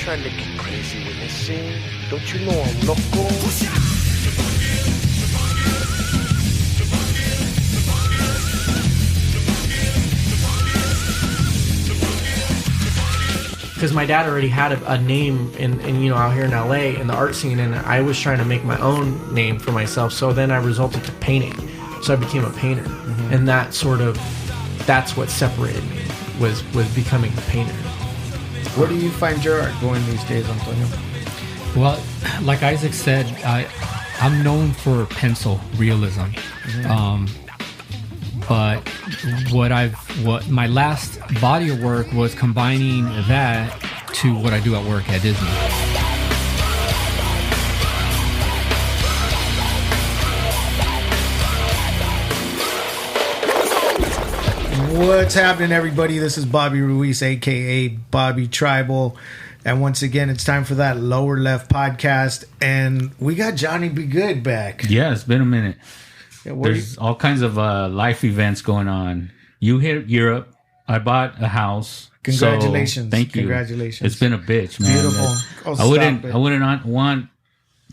trying to get crazy with this scene. Don't you know I'm loco? Because my dad already had a name in out here in LA in the art scene, and I was trying to make my own name for myself. So then I resulted to painting. So I became a painter, and that's what separated me was becoming a painter. Where do you find your art going these days, Antonio? Well, like Isaac said, I'm known for pencil realism. But what my last body of work was combining that to what I do at work at Disney. What's happening, everybody? This is Bobby Ruiz, aka Bobby Tribal. And once again, it's time for that Lower Left podcast. And we got Johnny Be Good back. Yeah, it's been a minute. Yeah, There's all kinds of life events going on. You hit Europe. I bought a house. Congratulations. So, thank you. Congratulations. It's been a bitch, man. Beautiful. I wouldn't not want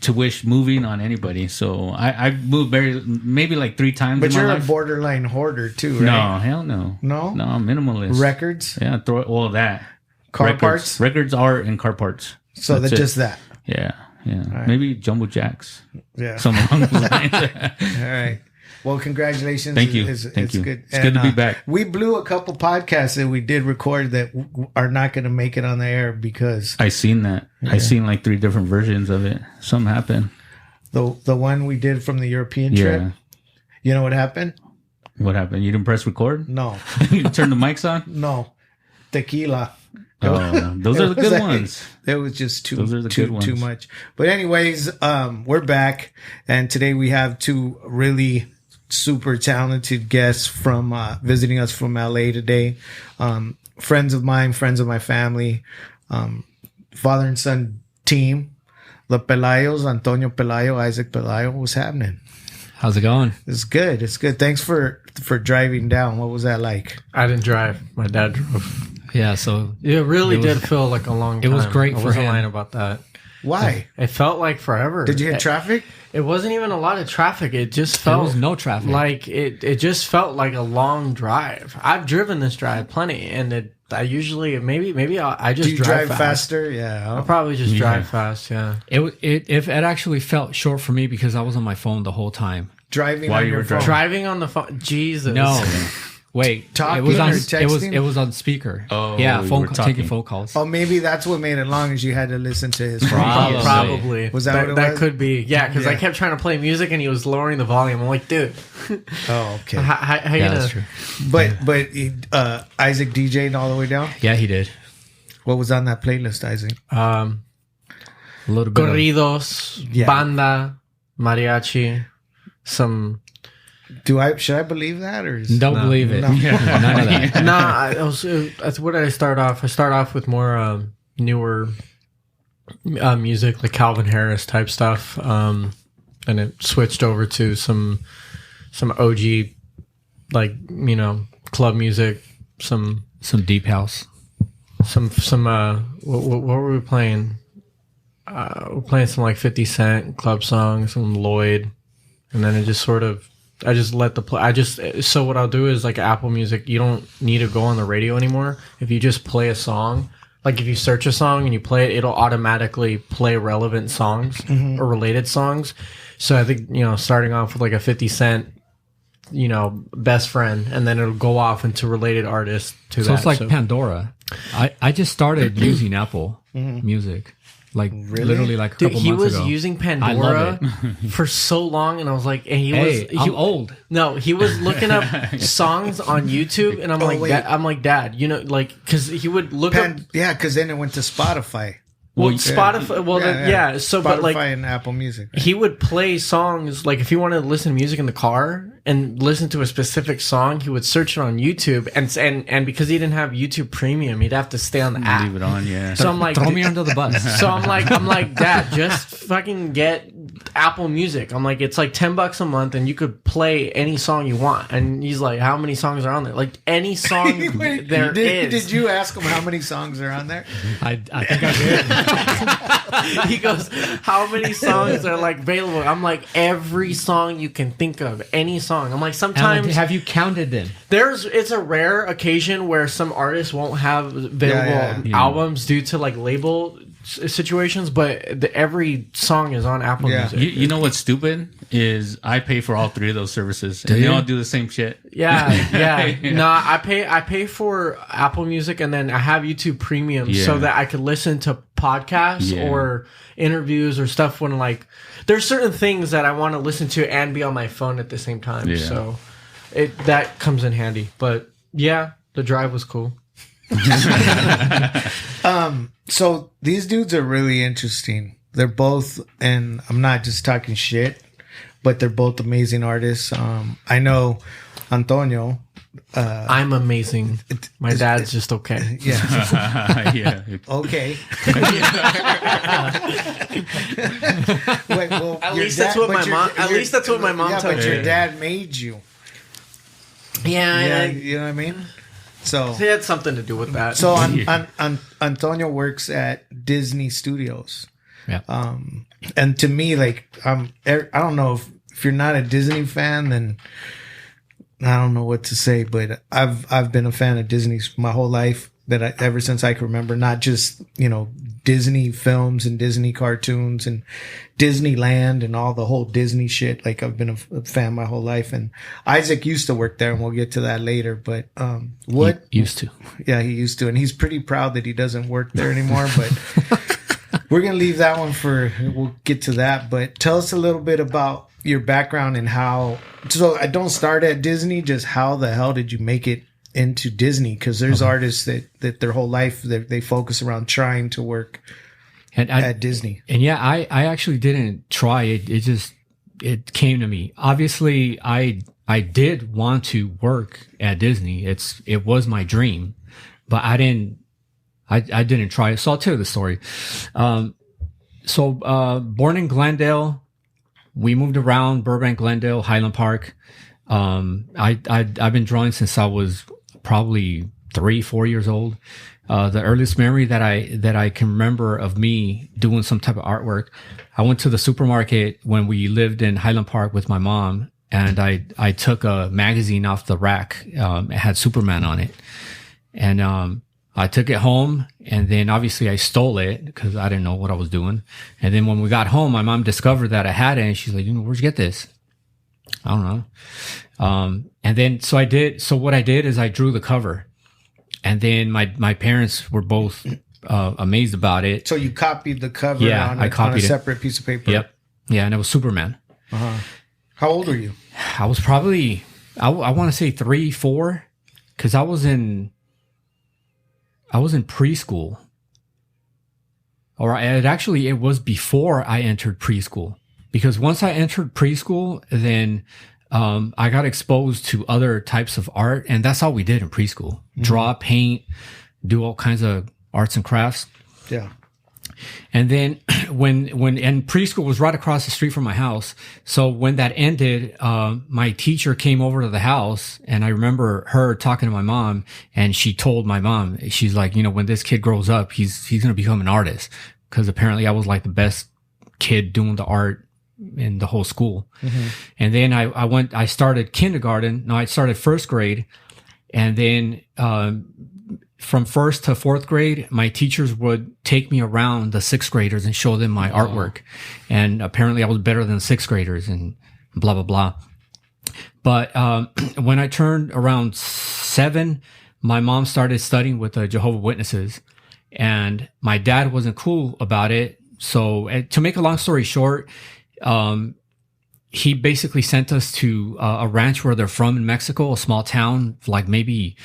to wish moving on anybody. So I've moved maybe like 3 times But in you're my a life. borderline hoarder too, right? No, hell no. No? No, I'm minimalist. Records? Yeah, throw all that. Car parts? Records, art, and car parts. So that's just that. Yeah. Right. Maybe Jumbo Jacks. Yeah. Something along those lines. All right. Well, congratulations. Thank you. It's Thank you. good. It's good to be back. We blew a couple podcasts that we did record that are not going to make it on the air because I seen that. Yeah. I seen like 3 different versions of it. Something happened. the one we did from the European trip. You know what happened? What happened? You didn't press record? No. You turned the mics on? No. Tequila. Oh, those are the good ones. It was just too much. But anyways, we're back, and today we have 2 really super talented guests from visiting us from LA today. Friends of mine, friends of my family, father and son team, the Pelayos, Antonio Pelayo, Isaac Pelayo. What's happening? How's it going? It's good. It's good. Thanks for driving down. What was that like? I didn't drive. My dad drove. Yeah, so It really did feel like a long time. It was great I for wasn't him. lying about that. Why? It felt like forever. Did you hit traffic? It wasn't even a lot of traffic. It just felt there was no traffic. Like it just felt like a long drive. I've driven this drive plenty, and I usually maybe I just Do you drive fast. faster? Yeah. I probably just drive fast. Yeah. It actually felt short for me because I was on my phone the whole time. Driving While on you your were phone. Driving on the phone. Jesus. No. Wait, Talking it was on or texting? it was on speaker. Oh, yeah, you were taking talking. phone calls. Oh, maybe that's what made it long, is you had to listen to his phone Probably. calls. Probably. Was that what it was? could be. Yeah, because I Yeah. kept trying to play music and he was lowering the volume. I'm like, dude. Oh, okay. How you Yeah, gonna? that's true. But Isaac DJ'd all the way down? Yeah, he did. What was on that playlist, Isaac? A little bit. Corridos, Yeah. banda, mariachi, some. Should I believe that, or Don't believe it. No. None of that. That's what did I start off? I start off with more newer music, like Calvin Harris type stuff, and it switched over to some OG, like club music, some deep house. what were we playing? We're playing some like 50 Cent club songs, some Lloyd, and then it just sort of. I just let so what I'll do is like Apple Music, you don't need to go on the radio anymore. If you just play a song, like if you search a song and you play it, it'll automatically play relevant songs or related songs. So I think, starting off with like a 50 Cent, best friend, and then it'll go off into related artists to that. So it's like Pandora. I just started using Apple Music. Like literally like a couple Dude, he months was ago. using I Pandora love for so long, and I was like, and I'm old. No, he was looking up songs on YouTube, and I'm like, Dad, because he would look up. Yeah, because then it went to Spotify. Well, Spotify. Well, yeah. So, Spotify but like, and Apple Music. Right? he would play songs. Like, if he wanted to listen to music in the car and listen to a specific song, he would search it on YouTube. And because he didn't have YouTube Premium, he'd have to stay on the app. Leave it on, yeah. So I'm like, Throw me under the bus. So I'm like, Dad, just fucking get Apple Music. I'm like, it's like $10 a month, and you could play any song you want. And he's like, how many songs are on there? Like any song there is. Did you ask him how many songs are on there? I think I did. He goes, how many songs are like available? I'm like, every song you can think of, any song. I'm like, sometimes have you counted them? it's a rare occasion where some artists won't have available albums due to like label situations, but every song is on Apple Music. You know what's stupid is I pay for all three of those services, and they all do the same shit. Yeah. No, I pay for Apple Music, and then I have YouTube Premium so that I could listen to podcasts or interviews or stuff when like there's certain things that I want to listen to and be on my phone at the same time. Yeah. So that comes in handy. But yeah, the drive was cool. So these dudes are really interesting. They're both, and I'm not just talking shit, but they're both amazing artists. I know Antonio. I'm amazing. My dad's just okay. Yeah. Yeah. Okay. Wait, well, at least that's what my mom. At least that's what my mom told me. But your dad made you. Yeah. You know what I mean? So he had something to do with that. So Antonio works at Disney Studios. Yeah. And to me, like, I don't know if you're not a Disney fan, then I don't know what to say. But I've been a fan of Disney my whole life. Ever since I can remember, not just Disney films and Disney cartoons and Disneyland and all the whole Disney shit. Like I've been a fan my whole life. And Isaac used to work there, and we'll get to that later. But he used to? Yeah, he used to, and he's pretty proud that he doesn't work there anymore. But we're gonna leave that one we'll get to that. But tell us a little bit about your background and how. So I don't start at Disney. Just how the hell did you make it into Disney? Because there's artists that their whole life they focus around trying to work at Disney. And yeah, I actually didn't try it. It came to me. Obviously, I did want to work at Disney. It was my dream, but I didn't try it. So I'll tell you the story. Born in Glendale, we moved around Burbank, Glendale, Highland Park. I've been drawing since I was probably 3-4 years old. The earliest memory that I can remember of me doing some type of artwork, I went to the supermarket when we lived in Highland Park with my mom, and I took a magazine off the rack. It had Superman on it, and I took it home, and then obviously I stole it because I didn't know what I was doing. And then when we got home, my mom discovered that I had it, and she's like, "Where'd you get this?" I don't know. And then, so what I did is I drew the cover, and then my parents were both, amazed about it. So you copied the cover on a separate piece of paper. Yep. Yeah. And it was Superman. Uh-huh. How old were you? I was probably, I want to say 3, 4, cause I was in preschool, or it was before I entered preschool. Because once I entered preschool, then I got exposed to other types of art, and that's all we did in preschool. Mm-hmm. Draw, paint, do all kinds of arts and crafts. Yeah. And then and preschool was right across the street from my house. So when that ended, my teacher came over to the house, and I remember her talking to my mom, and she told my mom, she's like, when this kid grows up, he's going to become an artist. Cause apparently I was like the best kid doing the art in the whole school. Mm-hmm. And then I started kindergarten. No, I started first grade. And then, from first to fourth grade, my teachers would take me around the sixth graders and show them my artwork. And apparently I was better than sixth graders and blah, blah, blah. But, when I turned around 7, my mom started studying with the Jehovah's Witnesses, and my dad wasn't cool about it. So to make a long story short, he basically sent us to a ranch where they're from in Mexico, a small town, like maybe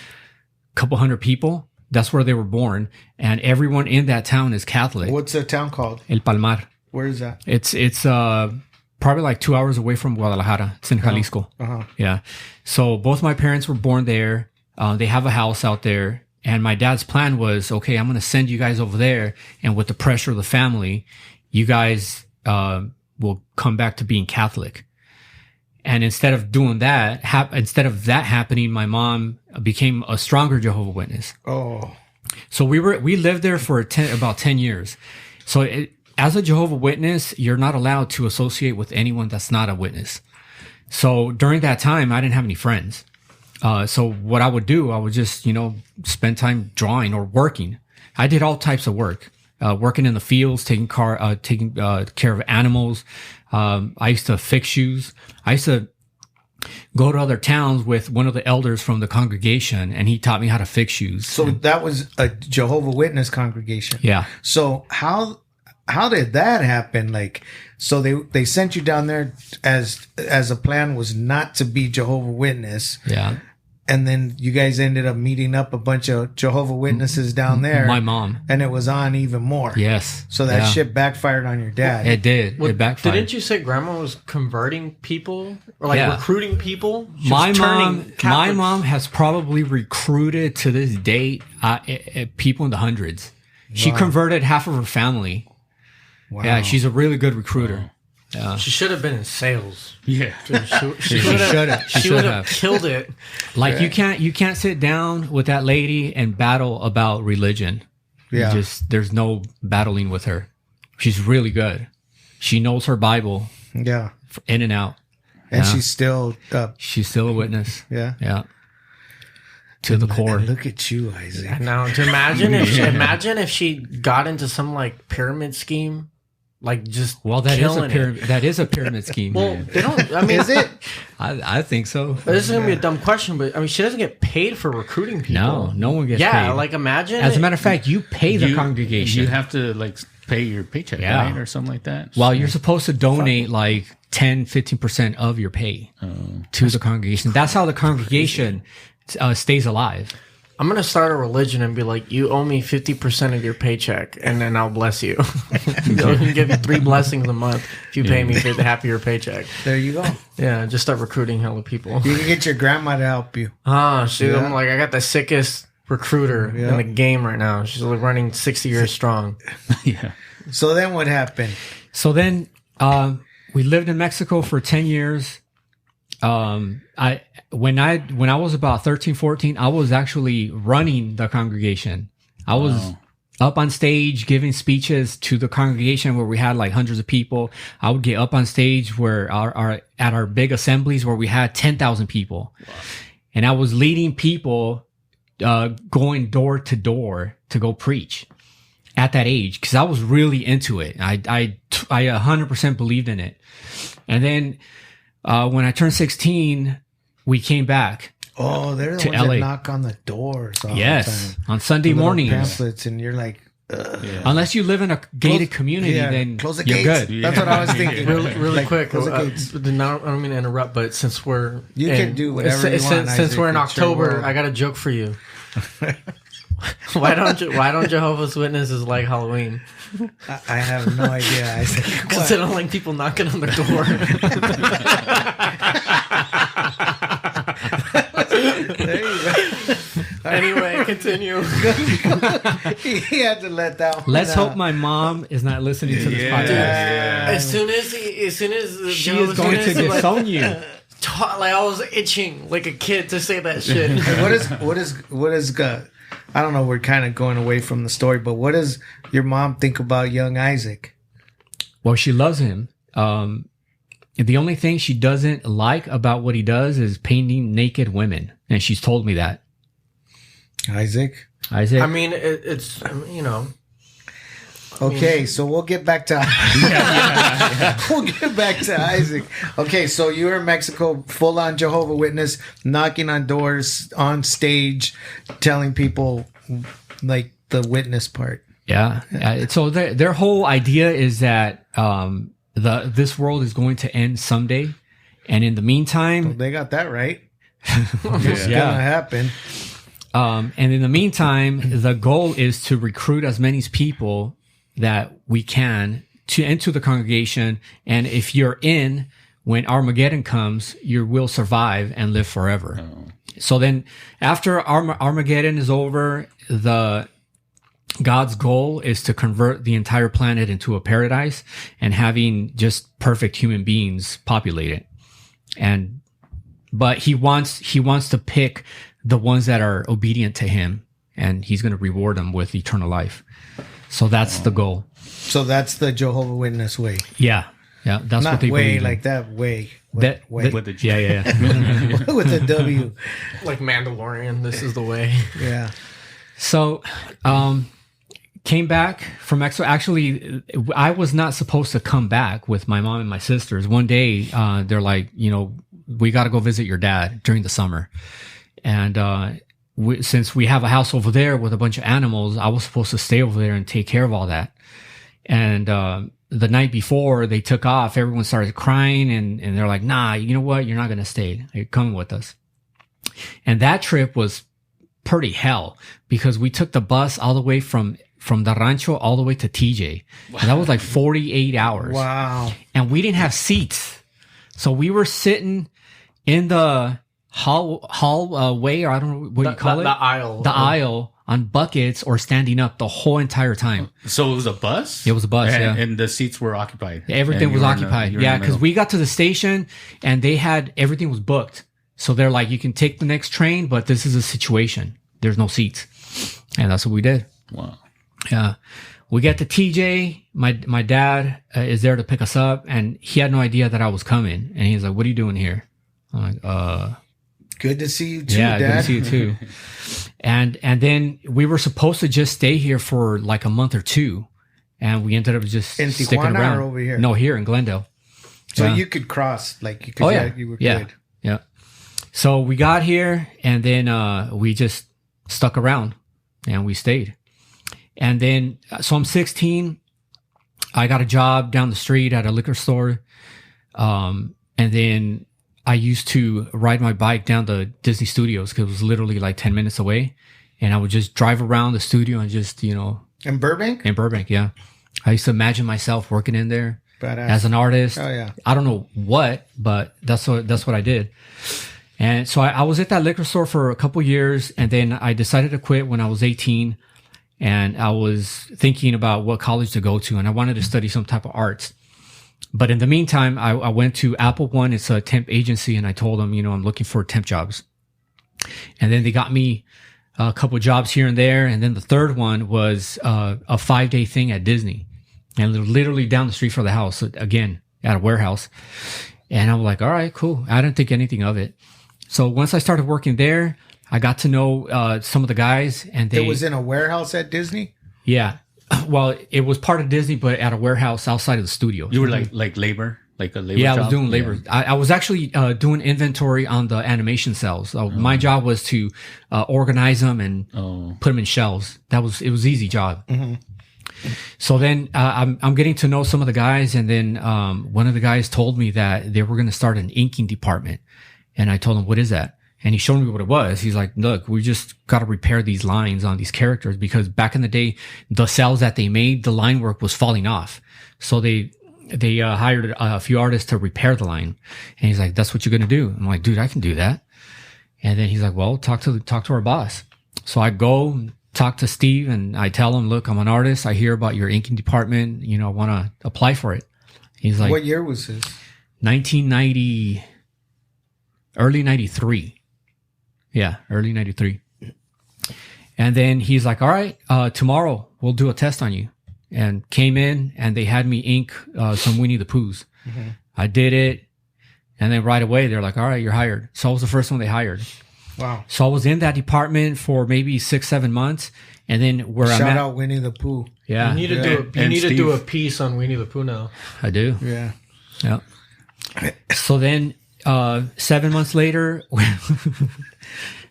a couple hundred people. That's where they were born. And everyone in that town is Catholic. What's the town called? El Palmar. Where is that? It's probably like 2 hours away from Guadalajara. It's in Jalisco. Uh-huh. Yeah. So both my parents were born there. They have a house out there. And my dad's plan was, okay, I'm going to send you guys over there. And with the pressure of the family, you guys, will come back to being Catholic. And instead of doing that, happening, my mom became a stronger Jehovah's Witness. Oh, so we lived there for about 10 years. So as a Jehovah's Witness, you're not allowed to associate with anyone that's not a witness. So during that time, I didn't have any friends. So what I would do, I would just, spend time drawing or working. I did all types of work, working in the fields, taking care of animals. I used to fix shoes. I used to go to other towns with one of the elders from the congregation, and he taught me how to fix shoes. So that was a Jehovah's Witness congregation. Yeah. So how did that happen? Like, so they sent you down there as a plan was not to be Jehovah's Witness. Yeah. And then you guys ended up meeting up a bunch of Jehovah's Witnesses down there. My mom. And it was on even more. Yes. So that shit backfired on your dad. It did. It backfired. Didn't you say grandma was converting people or recruiting people? My mom has probably recruited to this date people in the hundreds. She converted half of her family. Wow. Yeah, she's a really good recruiter. Yeah. She should have been in sales. Yeah. She should have killed it. Like you can't sit down with that lady and battle about religion. Yeah. There's no battling with her. She's really good. She knows her Bible. Yeah. In and out. And she's still a witness. Yeah. Yeah. To the core. And look at you, Isaac. Now, to imagine if she got into some like pyramid scheme. Like just that is a pyramid scheme. Well, they don't. I mean, is it? I think so. This is gonna be a dumb question, but I mean, she doesn't get paid for recruiting people. No one gets paid. Yeah, like imagine. As a matter of fact, you pay the congregation. You have to like pay your paycheck, right, or something like that. Well, you're supposed to donate like 10-15% of your pay to the congregation. That's how the congregation stays alive. I'm going to start a religion and be like, you owe me 50% of your paycheck, and then I'll bless you. I'll give you 3 blessings a month if you pay me for half of your paycheck. There you go. Yeah, just start recruiting hella people. You can get your grandma to help you. Shoot, I'm like, I got the sickest recruiter in the game right now. She's like running 60 years strong. Yeah. So then what happened? So then we lived in Mexico for 10 years. When I was about 13, 14, I was actually running the congregation. I was up on stage giving speeches to the congregation where we had like hundreds of people. I would get up on stage where at our big assemblies where we had 10,000 people. Wow. And I was leading people, going door to door to go preach at that age. Cause I was really into it. I 100% believed in it. And then, when I turned 16, we came back. Oh, they're the ones LA. that knock on the doors all the time. On Sunday mornings. Pamphlets, and you're like, unless you live in a gated community, then close the you're gates. good. That's what I was thinking. Really quick. Close the gates. I don't mean to interrupt, but since we're can do whatever you want. Since we're in Isaac, October, I got a joke for you. Why don't Jehovah's Witnesses like Halloween? I have no idea, Isaac. Because they don't like people knocking on their door. There you go. Anyway, continue. He had to let that one Let's out. hope my mom is not listening to this podcast. As soon as She is going to disown you. Like I was itching like a kid to say that shit. What is I don't know, we're kind of going away from the story, but what does your mom think about young Isaac? Well, she loves him. The only thing she doesn't like about what he does is painting naked women. And she's told me that. Isaac? I mean, it's, Okay, so we'll get back to we'll get back to Isaac. Okay, so you were in Mexico, full on Jehovah's Witness, knocking on doors on stage, telling people like the witness part. Yeah. So their whole idea is that this world is going to end someday, and in the meantime, they got that right. It's gonna happen. And in the meantime, the goal is to recruit as many people that we can into the congregation. And if you're in, when Armageddon comes, you will survive and live forever. Oh. So then after Armageddon is over, the God's goal is to convert the entire planet into a paradise and having just perfect human beings populate it. But he wants to pick the ones that are obedient to him, and he's going to reward them with eternal life. So that's the goal. So that's the Jehovah Witness way. Yeah. Yeah. That's Not what they way believe in. like that way. Way. With the Yeah. With the W. Like Mandalorian, this is the way. Yeah. So, came back from Mexico. Actually, I was not supposed to come back with my mom and my sisters. One day, they're like, we got to go visit your dad during the summer. And since we have a house over there with a bunch of animals, I was supposed to stay over there and take care of all that. And the night before they took off, everyone started crying, and they're like, nah, you know what? You're not going to stay. You're coming with us. And that trip was pretty hell, because we took the bus all the way from the rancho all the way to TJ. Wow. And that was like 48 hours. Wow. And we didn't have seats. So we were sitting in the hallway, or I don't know what you call it. The aisle. The aisle on buckets, or standing up the whole entire time. So it was a bus? It was a bus, yeah. And the seats were occupied. Everything was occupied. Yeah, because we got to the station and everything was booked. So they're like, you can take the next train, but this is a situation. There's no seats. And that's what we did. Wow. Yeah. We get to TJ. My dad is there to pick us up, and he had no idea that I was coming. And he's like, what are you doing here? I'm like, good to see you too, yeah, Dad. good to see you too. And then we were supposed to just stay here for like a month or two, and we ended up just in sticking Tijuana around. or over here? No, here in Glendale. So Yeah. you could cross, like you could. Oh yeah, you were yeah, good. yeah. So we got here, and then we just stuck around, and we stayed. And then, so I'm 16. I got a job down the street at a liquor store, and then I used to ride my bike down to Disney Studios, because it was literally like 10 minutes away. And I would just drive around the studio and just, In Burbank? In Burbank, yeah. I used to imagine myself working in there Badass. as an artist. Oh, yeah. I don't know what, but that's what I did. And so I was at that liquor store for a couple years, and then I decided to quit when I was 18. And I was thinking about what college to go to, and I wanted to study some type of arts. But in the meantime, I went to Apple One. It's a temp agency, and I told them, I'm looking for temp jobs. And then they got me a couple of jobs here and there. And then the third one was a 5-day thing at Disney, and literally down the street from the house, again, at a warehouse. And I was like, all right, cool. I didn't think anything of it. So once I started working there, I got to know some of the guys, and It was in a warehouse at Disney? Yeah. Well, it was part of Disney, but at a warehouse outside of the studio. You were like labor? Like a labor Yeah, job? I was doing labor. Yeah. I was actually doing inventory on the animation cells. My job was to organize them and put them in shelves. It was an easy job. Mm-hmm. So then I'm getting to know some of the guys, and then one of the guys told me that they were going to start an inking department. And I told him, what is that? And he showed me what it was. He's like, look, we just got to repair these lines on these characters, because back in the day, the cells that they made, the line work was falling off. So they hired a few artists to repair the line. And he's like, that's what you're going to do. I'm like, dude, I can do that. And then he's like, well, talk to our boss. So I go talk to Steve, and I tell him, look, I'm an artist. I hear about your inking department. I want to apply for it. He's like, what year was this? 1990, early 93. Yeah, early 93. And then he's like, all right, tomorrow we'll do a test on you. And came in, and they had me ink some Winnie the Poohs. Mm-hmm. I did it. And then right away, they're like, all right, you're hired. So I was the first one they hired. Wow. So I was in that department for maybe 6-7 months. And then Shout out Winnie the Pooh. Yeah. You need to do a piece on Winnie the Pooh now. I do. Yeah. Yeah. So then 7 months later...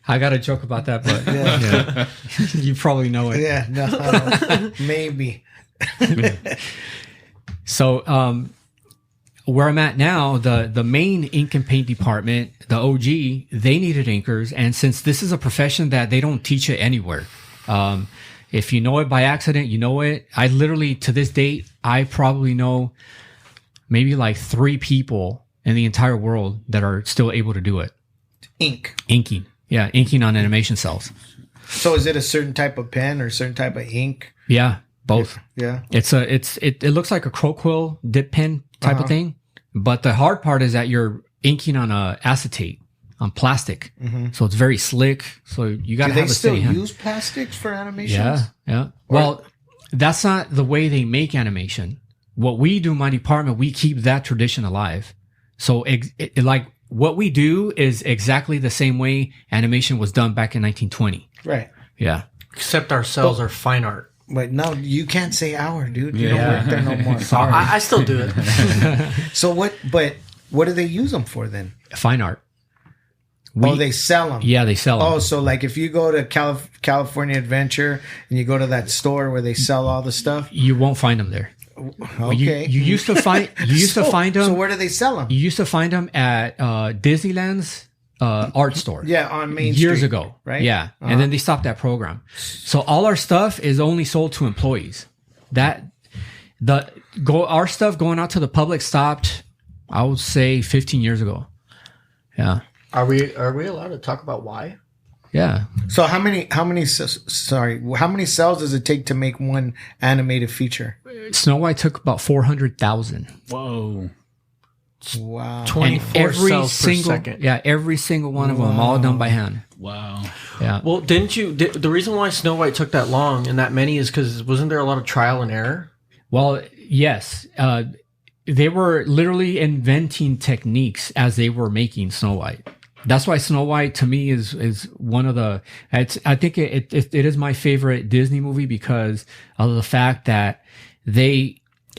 I got a joke about that, but yeah. You probably know it. Yeah, no, maybe. So, where I'm at now, the main ink and paint department, the OG, they needed inkers. And since this is a profession that they don't teach it anywhere, if you know it by accident, you know it. I literally, to this date, I probably know maybe like 3 people in the entire world that are still able to do it. Inking. Yeah, inking on animation cells. So is it a certain type of pen or a certain type of ink? Yeah, both. Yeah. It looks like a croquil dip pen type of thing, but the hard part is that you're inking on acetate on plastic, so it's very slick. So you got to have a steady hand. Do they still use plastics for animations? Yeah. Well, that's not the way they make animation. What we do in my department, we keep that tradition alive. So like what we do is exactly the same way animation was done back in 1920. Right. Yeah. Except our cells are fine art. But no, you can't say our, dude. You don't work there no more. Sorry. I still do it. So what do they use them for then? Fine art. They sell them. Yeah, they sell them. Oh, so like if you go to California Adventure and you go to that store where they sell all the stuff, you won't find them there. Okay. You used to find them. So where do they sell them? You used to find them at Disneyland's art store. Yeah, on Main years Street, ago, right? Yeah, and then they stopped that program. So all our stuff is only sold to employees. Our stuff going out to the public stopped, I would say, 15 years ago. Yeah. Are we allowed to talk about why? Yeah. So how many cells does it take to make one animated feature? Snow White took about 400,000. Whoa. Wow. 24 cells per second. Yeah, every single one of them, all done by hand. Wow. Yeah. Well, the reason why Snow White took that long and that many is because wasn't there a lot of trial and error? Well, yes. They were literally inventing techniques as they were making Snow White. That's why Snow White to me is one of the. I think it is my favorite Disney movie because of the fact that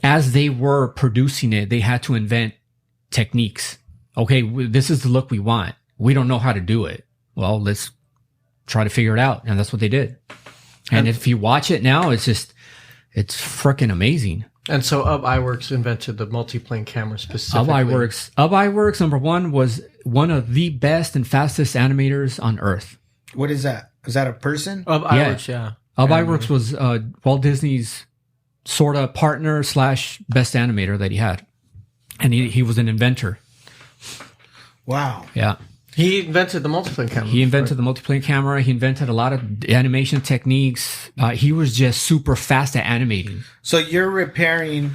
as they were producing it, they had to invent techniques. Okay, this is the look we want. We don't know how to do it. Well, let's try to figure it out, and that's what they did. And if you watch it now, it's freaking amazing. And so iWorks invented the multiplane camera specifically. iWorks number one was one of the best and fastest animators on earth. What is that? Is that a person? iWorks, yeah. iWorks was Walt Disney's sort of partner / best animator that he had. And he was an inventor. Wow. Yeah. He invented the multiplane camera. He invented the multiplane camera. He invented a lot of animation techniques. He was just super fast at animating. So you're repairing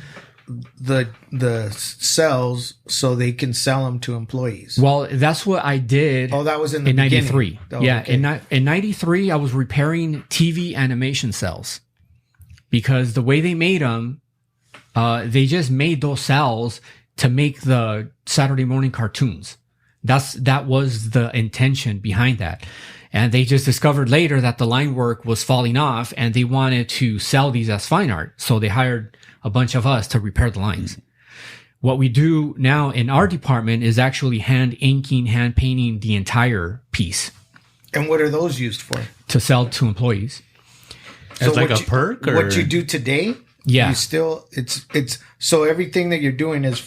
the cells so they can sell them to employees. Well, that's what I did. Oh, that was in 93. Oh, yeah, okay. in 93, I was repairing TV animation cells because the way they made them, they just made those cells to make the Saturday morning cartoons. That was the intention behind that. And they just discovered later that the line work was falling off and they wanted to sell these as fine art. So they hired a bunch of us to repair the lines. What we do now in our department is actually hand inking, hand painting the entire piece. And what are those used for? To sell to employees. As like a perk? Or? What you do today? Yeah. You still, it's so everything that you're doing is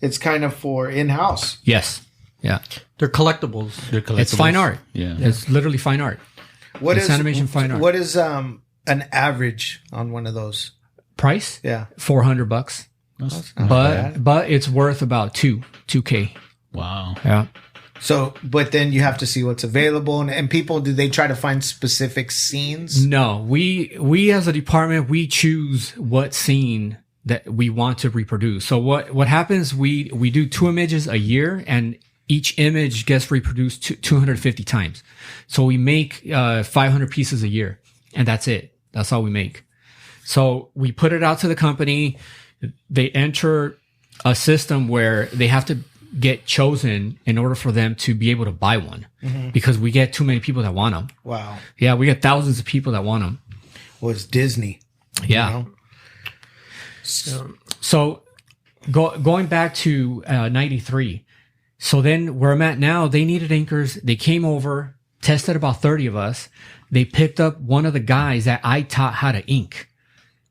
it's kind of for in-house. Yes. Yeah. They're collectibles. It's fine art. Yeah. It's literally fine art. It's animation fine art. What is an average on one of those? Price? Yeah. $400. But it's worth about $2K. Wow. Yeah. So, but then you have to see what's available, and people, do they try to find specific scenes? No, we as a department, we choose what scene that we want to reproduce. So what happens, we do 2 images a year, and each image gets reproduced 250 times. So we make 500 pieces a year, and that's it. That's all we make. So we put it out to the company. They enter a system where they have to get chosen in order for them to be able to buy one, because we get too many people that want them. Wow. Yeah, we get thousands of people that want them. Well, it's Disney. Yeah. You know? So going back to 93. So then where I'm at now, they needed inkers. They came over, tested about 30 of us. They picked up one of the guys that I taught how to ink.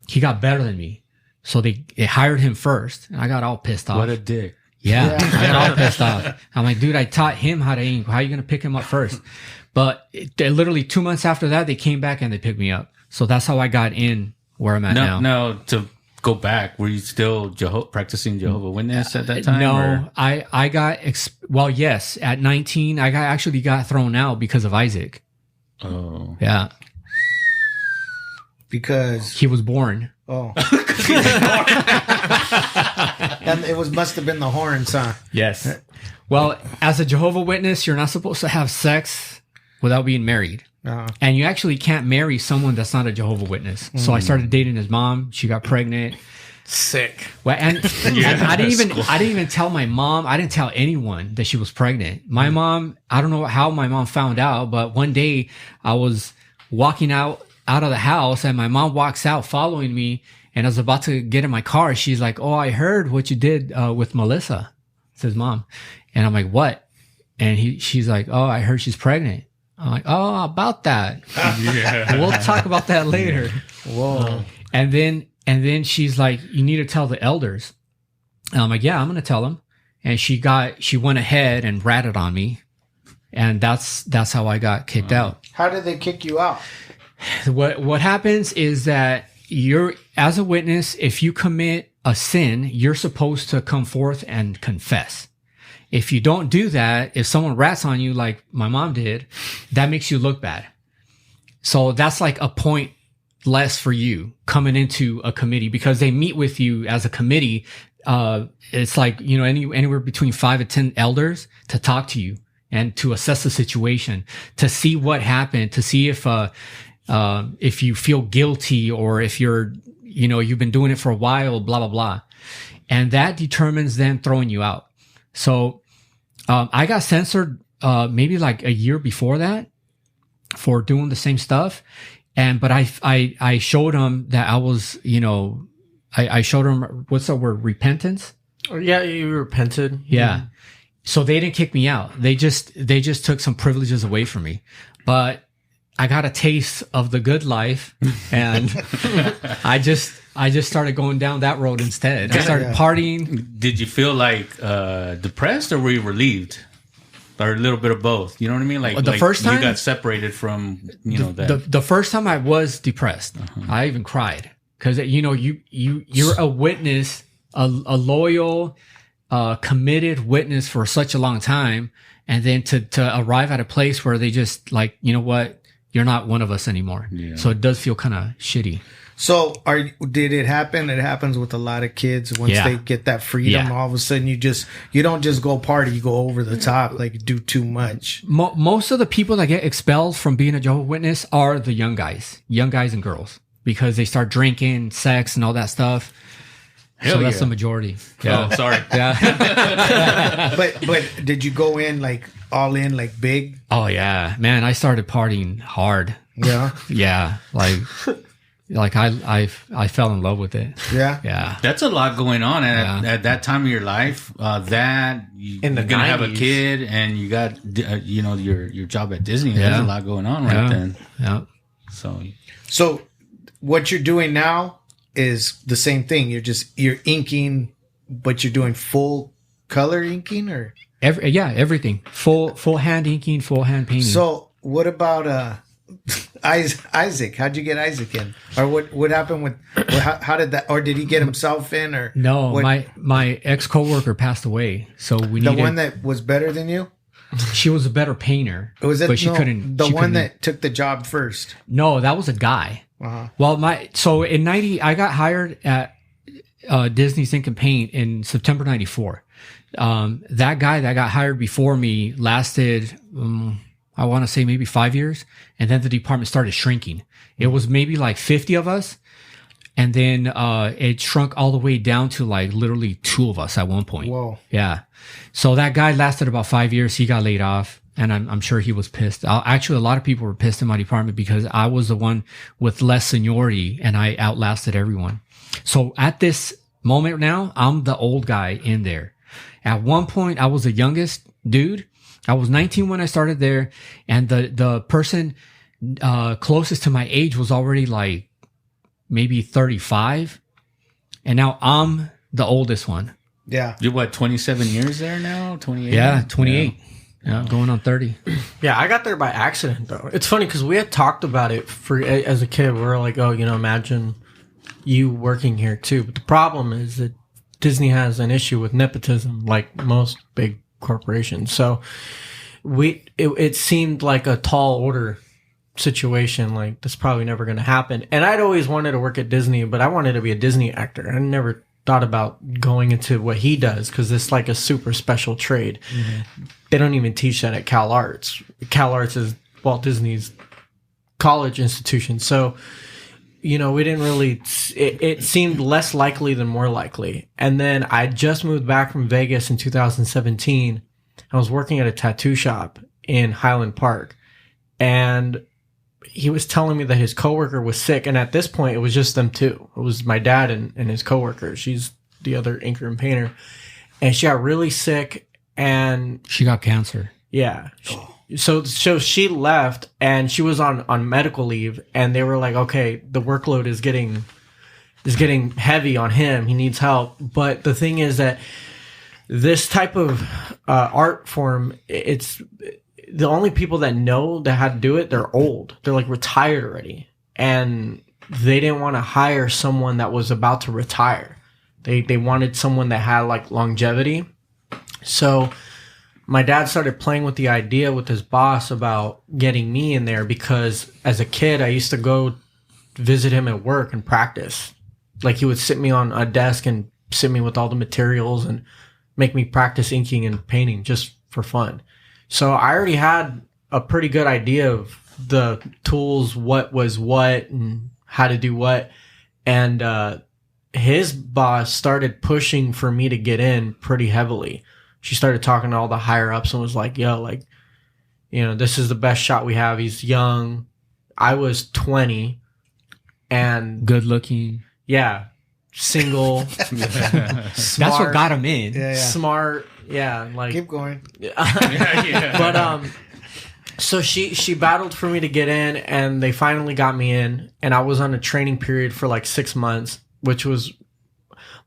He got better than me. So they hired him first, and I got all pissed off. What a dick. Yeah, I got all pissed off. I'm like, dude, I taught him how to ink. How are you going to pick him up first? But literally 2 months after that, they came back and they picked me up. So that's how I got in where I'm at now. No, to go back, were you still practicing Jehovah's Witness at that time? No, or? I got, yes, at 19, I actually got thrown out because of Isaac. Oh. Yeah. Because he was born. Oh. And it must have been the horns, huh? Yes. Well, as a Jehovah Witness, you're not supposed to have sex without being married. And you actually can't marry someone that's not a Jehovah Witness. So I started dating his mom. She got pregnant. Sick. Well, and I didn't even tell my mom. I didn't tell anyone that she was pregnant. My mom, I don't know how my mom found out, but one day I was walking out of the house and my mom walks out following me, and I was about to get in my car. She's like, "Oh, I heard what you did with Melissa," says mom. And I'm like, "What?" And she's like, "Oh, I heard she's pregnant." I'm like, "Oh, about that." Yeah. We'll talk about that later. Whoa. And then she's like, "You need to tell the elders." And I'm like, "Yeah, I'm going to tell them." And she went ahead and ratted on me. And that's how I got kicked out. How did they kick you out? What happens is that as a witness, if you commit a sin, you're supposed to come forth and confess. If you don't do that, if someone rats on you like my mom did, that makes you look bad. So that's like a point less for you coming into a committee, because they meet with you as a committee. It's like, anywhere between 5 and 10 elders to talk to you and to assess the situation, to see what happened, to see if you feel guilty or if you've been doing it for a while, blah, blah, blah. And that determines them throwing you out. So, I got censored, maybe like a year before that for doing the same stuff. But I showed them that I was, I showed them, what's the word? Repentance? Yeah, you repented. Yeah. So they didn't kick me out. They just took some privileges away from me. But I got a taste of the good life, and I just started going down that road instead. I started partying. Did you feel like depressed, or were you relieved? Or a little bit of both. You know what I mean? Like the first time you got separated from, that. The first time I was depressed. I even cried, because you're a witness, a loyal, committed witness for such a long time, and then to arrive at a place where they just like, you know what, you're not one of us anymore. Yeah. So it does feel kind of shitty. So did it happen? It happens with a lot of kids once they get that freedom. All of a sudden, you don't just go party, you go over the top, like do too much. Most of the people that get expelled from being a Jehovah's Witness are the young guys and girls, because they start drinking, sex, and all that stuff. So that's the majority. Yeah. Oh, sorry. Yeah. But did you go in like all in, like big? Oh yeah, man! I started partying hard. Yeah. Yeah. Like I fell in love with it. Yeah. Yeah. That's a lot going on at that time of your life. You're going to have a kid, and you got, your job at Disney. Yeah. There's a lot going on right then. Yeah. So what you're doing now is the same thing. You're inking, but you're doing full color inking, or? Everything. Full hand inking, full hand painting. So what about, Isaac? How'd you get Isaac in, or what happened with? How did that? Or did he get himself in? Or no? My ex coworker passed away, so we needed the one that was better than you. She was a better painer. Was it? But she couldn't. The one that took the job first. No, that was a guy. Well, so in '90, I got hired at Disney's Ink and Paint in September '94. That guy that got hired before me lasted. I want to say maybe 5 years. And then the department started shrinking. It was maybe like 50 of us. And then it shrunk all the way down to like literally 2 of us at one point. Whoa. Yeah. So that guy lasted about 5 years. He got laid off. And I'm sure he was pissed. Actually, a lot of people were pissed in my department because I was the one with less seniority and I outlasted everyone. So at this moment now, I'm the old guy in there. At one point, I was the youngest dude. I was 19 when I started there, and the person closest to my age was already like maybe 35, and now I'm the oldest one. Yeah. You're what, 27 years there now? 28? Yeah, 28. Yeah, going on 30. Yeah, I got there by accident, though. It's funny because we had talked about it as a kid. We were like, oh, imagine you working here too. But the problem is that Disney has an issue with nepotism, like most big corporations. So it seemed like a tall order situation. Like, that's probably never going to happen. And I'd always wanted to work at Disney, but I wanted to be a Disney actor. I never thought about going into what he does because it's like a super special trade. They don't even teach that at Cal Arts. Cal Arts is Walt Disney's college institution. So, you know, we didn't really, it seemed less likely than more likely. And then I just moved back from Vegas in 2017. I was working at a tattoo shop in Highland Park, and he was telling me that his coworker was sick. And at this point, it was just them two. It was my dad and his coworker. She's the other inker and painter. And she got really sick, and she got cancer. Yeah. So she left, and she was on medical leave, and they were like, okay, the workload is getting heavy on him. He needs help. But the thing is that this type of art form, it's the only people that know that how to do it, they're old. They're like retired already. And they didn't want to hire someone that was about to retire. They wanted someone that had like longevity. So my dad started playing with the idea with his boss about getting me in there, because as a kid, I used to go visit him at work and practice. Like, he would sit me on a desk and sit me with all the materials and make me practice inking and painting just for fun. So I already had a pretty good idea of the tools, what was what and how to do what. And his boss started pushing for me to get in pretty heavily. She started talking to all the higher ups and was like, yo, like, you know, this is the best shot we have. He's young. I was 20 and good looking. Yeah. Single. Smart, that's what got him in. Yeah. Smart. Yeah. Like, keep going. But, so she battled for me to get in, and they finally got me in, and I was on a training period for like 6 months, which was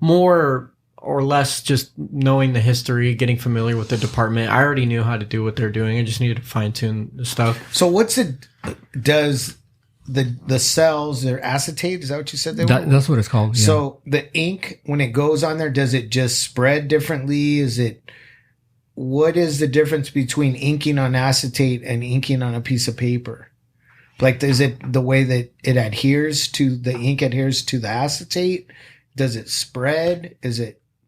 more or less just knowing the history, getting familiar with the department. I already knew how to do what they're doing. I just needed to fine tune the stuff. So does the cells, they're acetate? Is that what you said they were? That's what it's called. Yeah. So the ink, when it goes on there, does it just spread differently? What is the difference between inking on acetate and inking on a piece of paper? Like, is it the way that it adheres to the ink adheres to the acetate? Does it spread?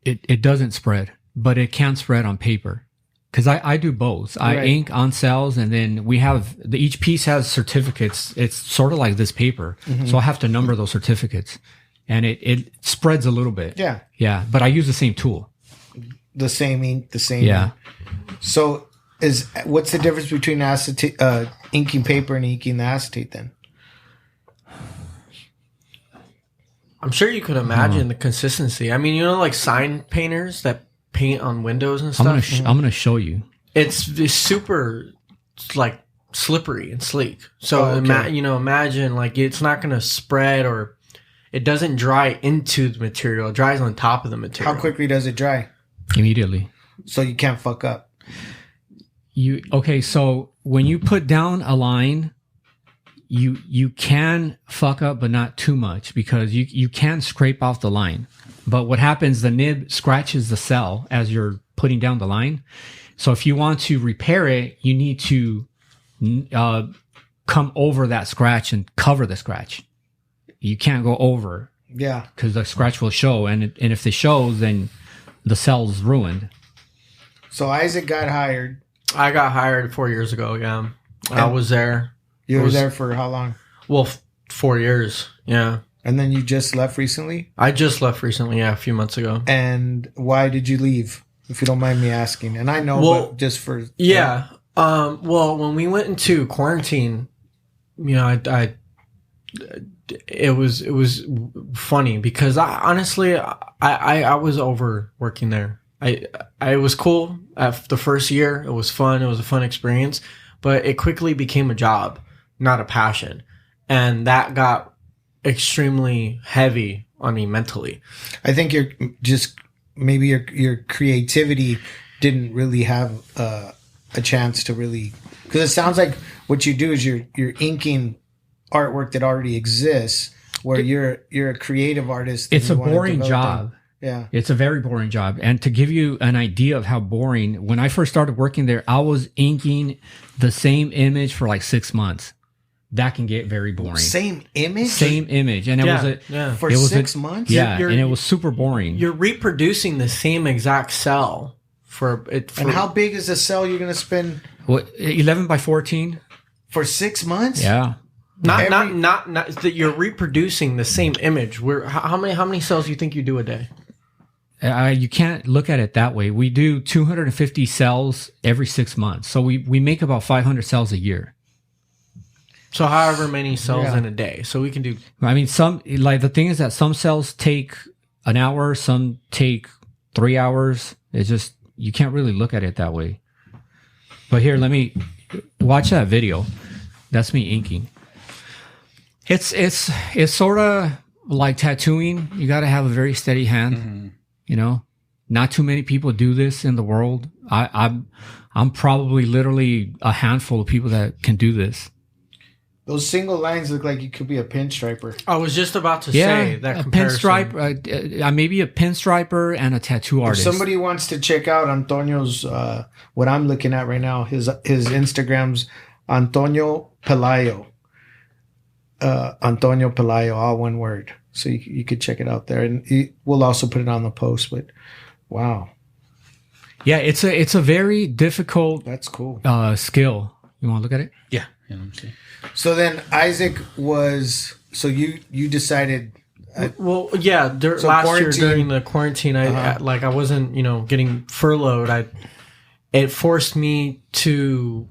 It doesn't spread, but it can spread on paper. Because I do both. I ink on cells, and then we have each piece has certificates. It's sort of like this paper. Mm-hmm. So I have to number those certificates, and it spreads a little bit. Yeah. Yeah. But I use the same tool. The same ink, the same. Yeah. So what's the difference between acetate, inking paper and inking the acetate then? I'm sure you could imagine the consistency. I mean, you know, like sign painters that paint on windows and stuff. I'm gonna show you. It's super like slippery and sleek. So imagine like it's not gonna spread, or it doesn't dry into the material. It dries on top of the material. How quickly does it dry? Immediately. So you can't fuck up. So when you put down a line, you can fuck up, but not too much, because you can scrape off the line. But what happens, the nib scratches the cell as you're putting down the line. So if you want to repair it, you need to come over that scratch and cover the scratch. You can't go over. Yeah. Because the scratch will show. And if it shows, then the cell's ruined. So Isaac got hired. I got hired 4 years ago, yeah. I was there. You were there for how long? Well, 4 years, yeah. And then you just left recently? I just left recently, yeah, a few months ago. And why did you leave, if you don't mind me asking? And I know, but just for... Yeah. Well, when we went into quarantine, you know, it was funny because I was overworking there. I was cool at the first year. It was fun. It was a fun experience, but it quickly became a job, not a passion. And that got extremely heavy on me mentally. I think you're just, maybe your creativity didn't really have a chance to really, because it sounds like what you do is you're inking artwork that already exists, where you're a creative artist. It's a boring job. Yeah. It's a very boring job. And to give you an idea of how boring, when I first started working there, I was inking the same image for like 6 months. that can get very boring. Same image, and it was for 6 months. Yeah, and it was super boring. You're reproducing the same exact cell for it. And how big is the cell you're going to spend? 11 by 14 for 6 months. Yeah. Not that you're reproducing the same image. How many cells do you think you do a day? You can't look at it that way. We do 250 cells every 6 months. So we make about 500 cells a year. So however many cells in a day. So we can do. I mean, the thing is that some cells take an hour, some take 3 hours. It's just, you can't really look at it that way. But here, let me watch that video. That's me inking. It's sort of like tattooing. You got to have a very steady hand. Mm-hmm. You know, not too many people do this in the world. I'm probably literally a handful of people that can do this. Those single lines look like you could be a pinstriper. I was just about to say that a pinstripe, maybe a pinstriper and a tattoo artist. If somebody wants to check out Antonio's, what I'm looking at right now, his Instagram's Antonio Pelayo. Antonio Pelayo, all one word. So you could check it out there, and we'll also put it on the post. But wow, yeah, it's a very difficult. That's cool. Skill. You want to look at it? Yeah. Let me see. So then Isaac was. So you decided. Last year during the quarantine, I wasn't getting furloughed. It forced me to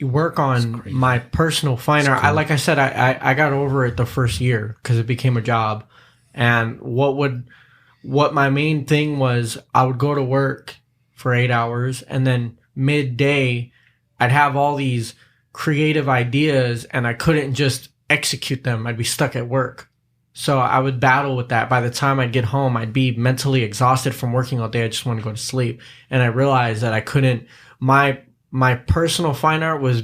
work on my personal fine art. Cool. Like I said, I got over it the first year because it became a job. And what my main thing was, I would go to work for 8 hours, and then midday I'd have all these creative ideas and I couldn't just execute them. I'd be stuck at work. So I would battle with that. By the time I'd get home, I'd be mentally exhausted from working all day. I just wanted to go to sleep. And I realized that I couldn't, my personal fine art was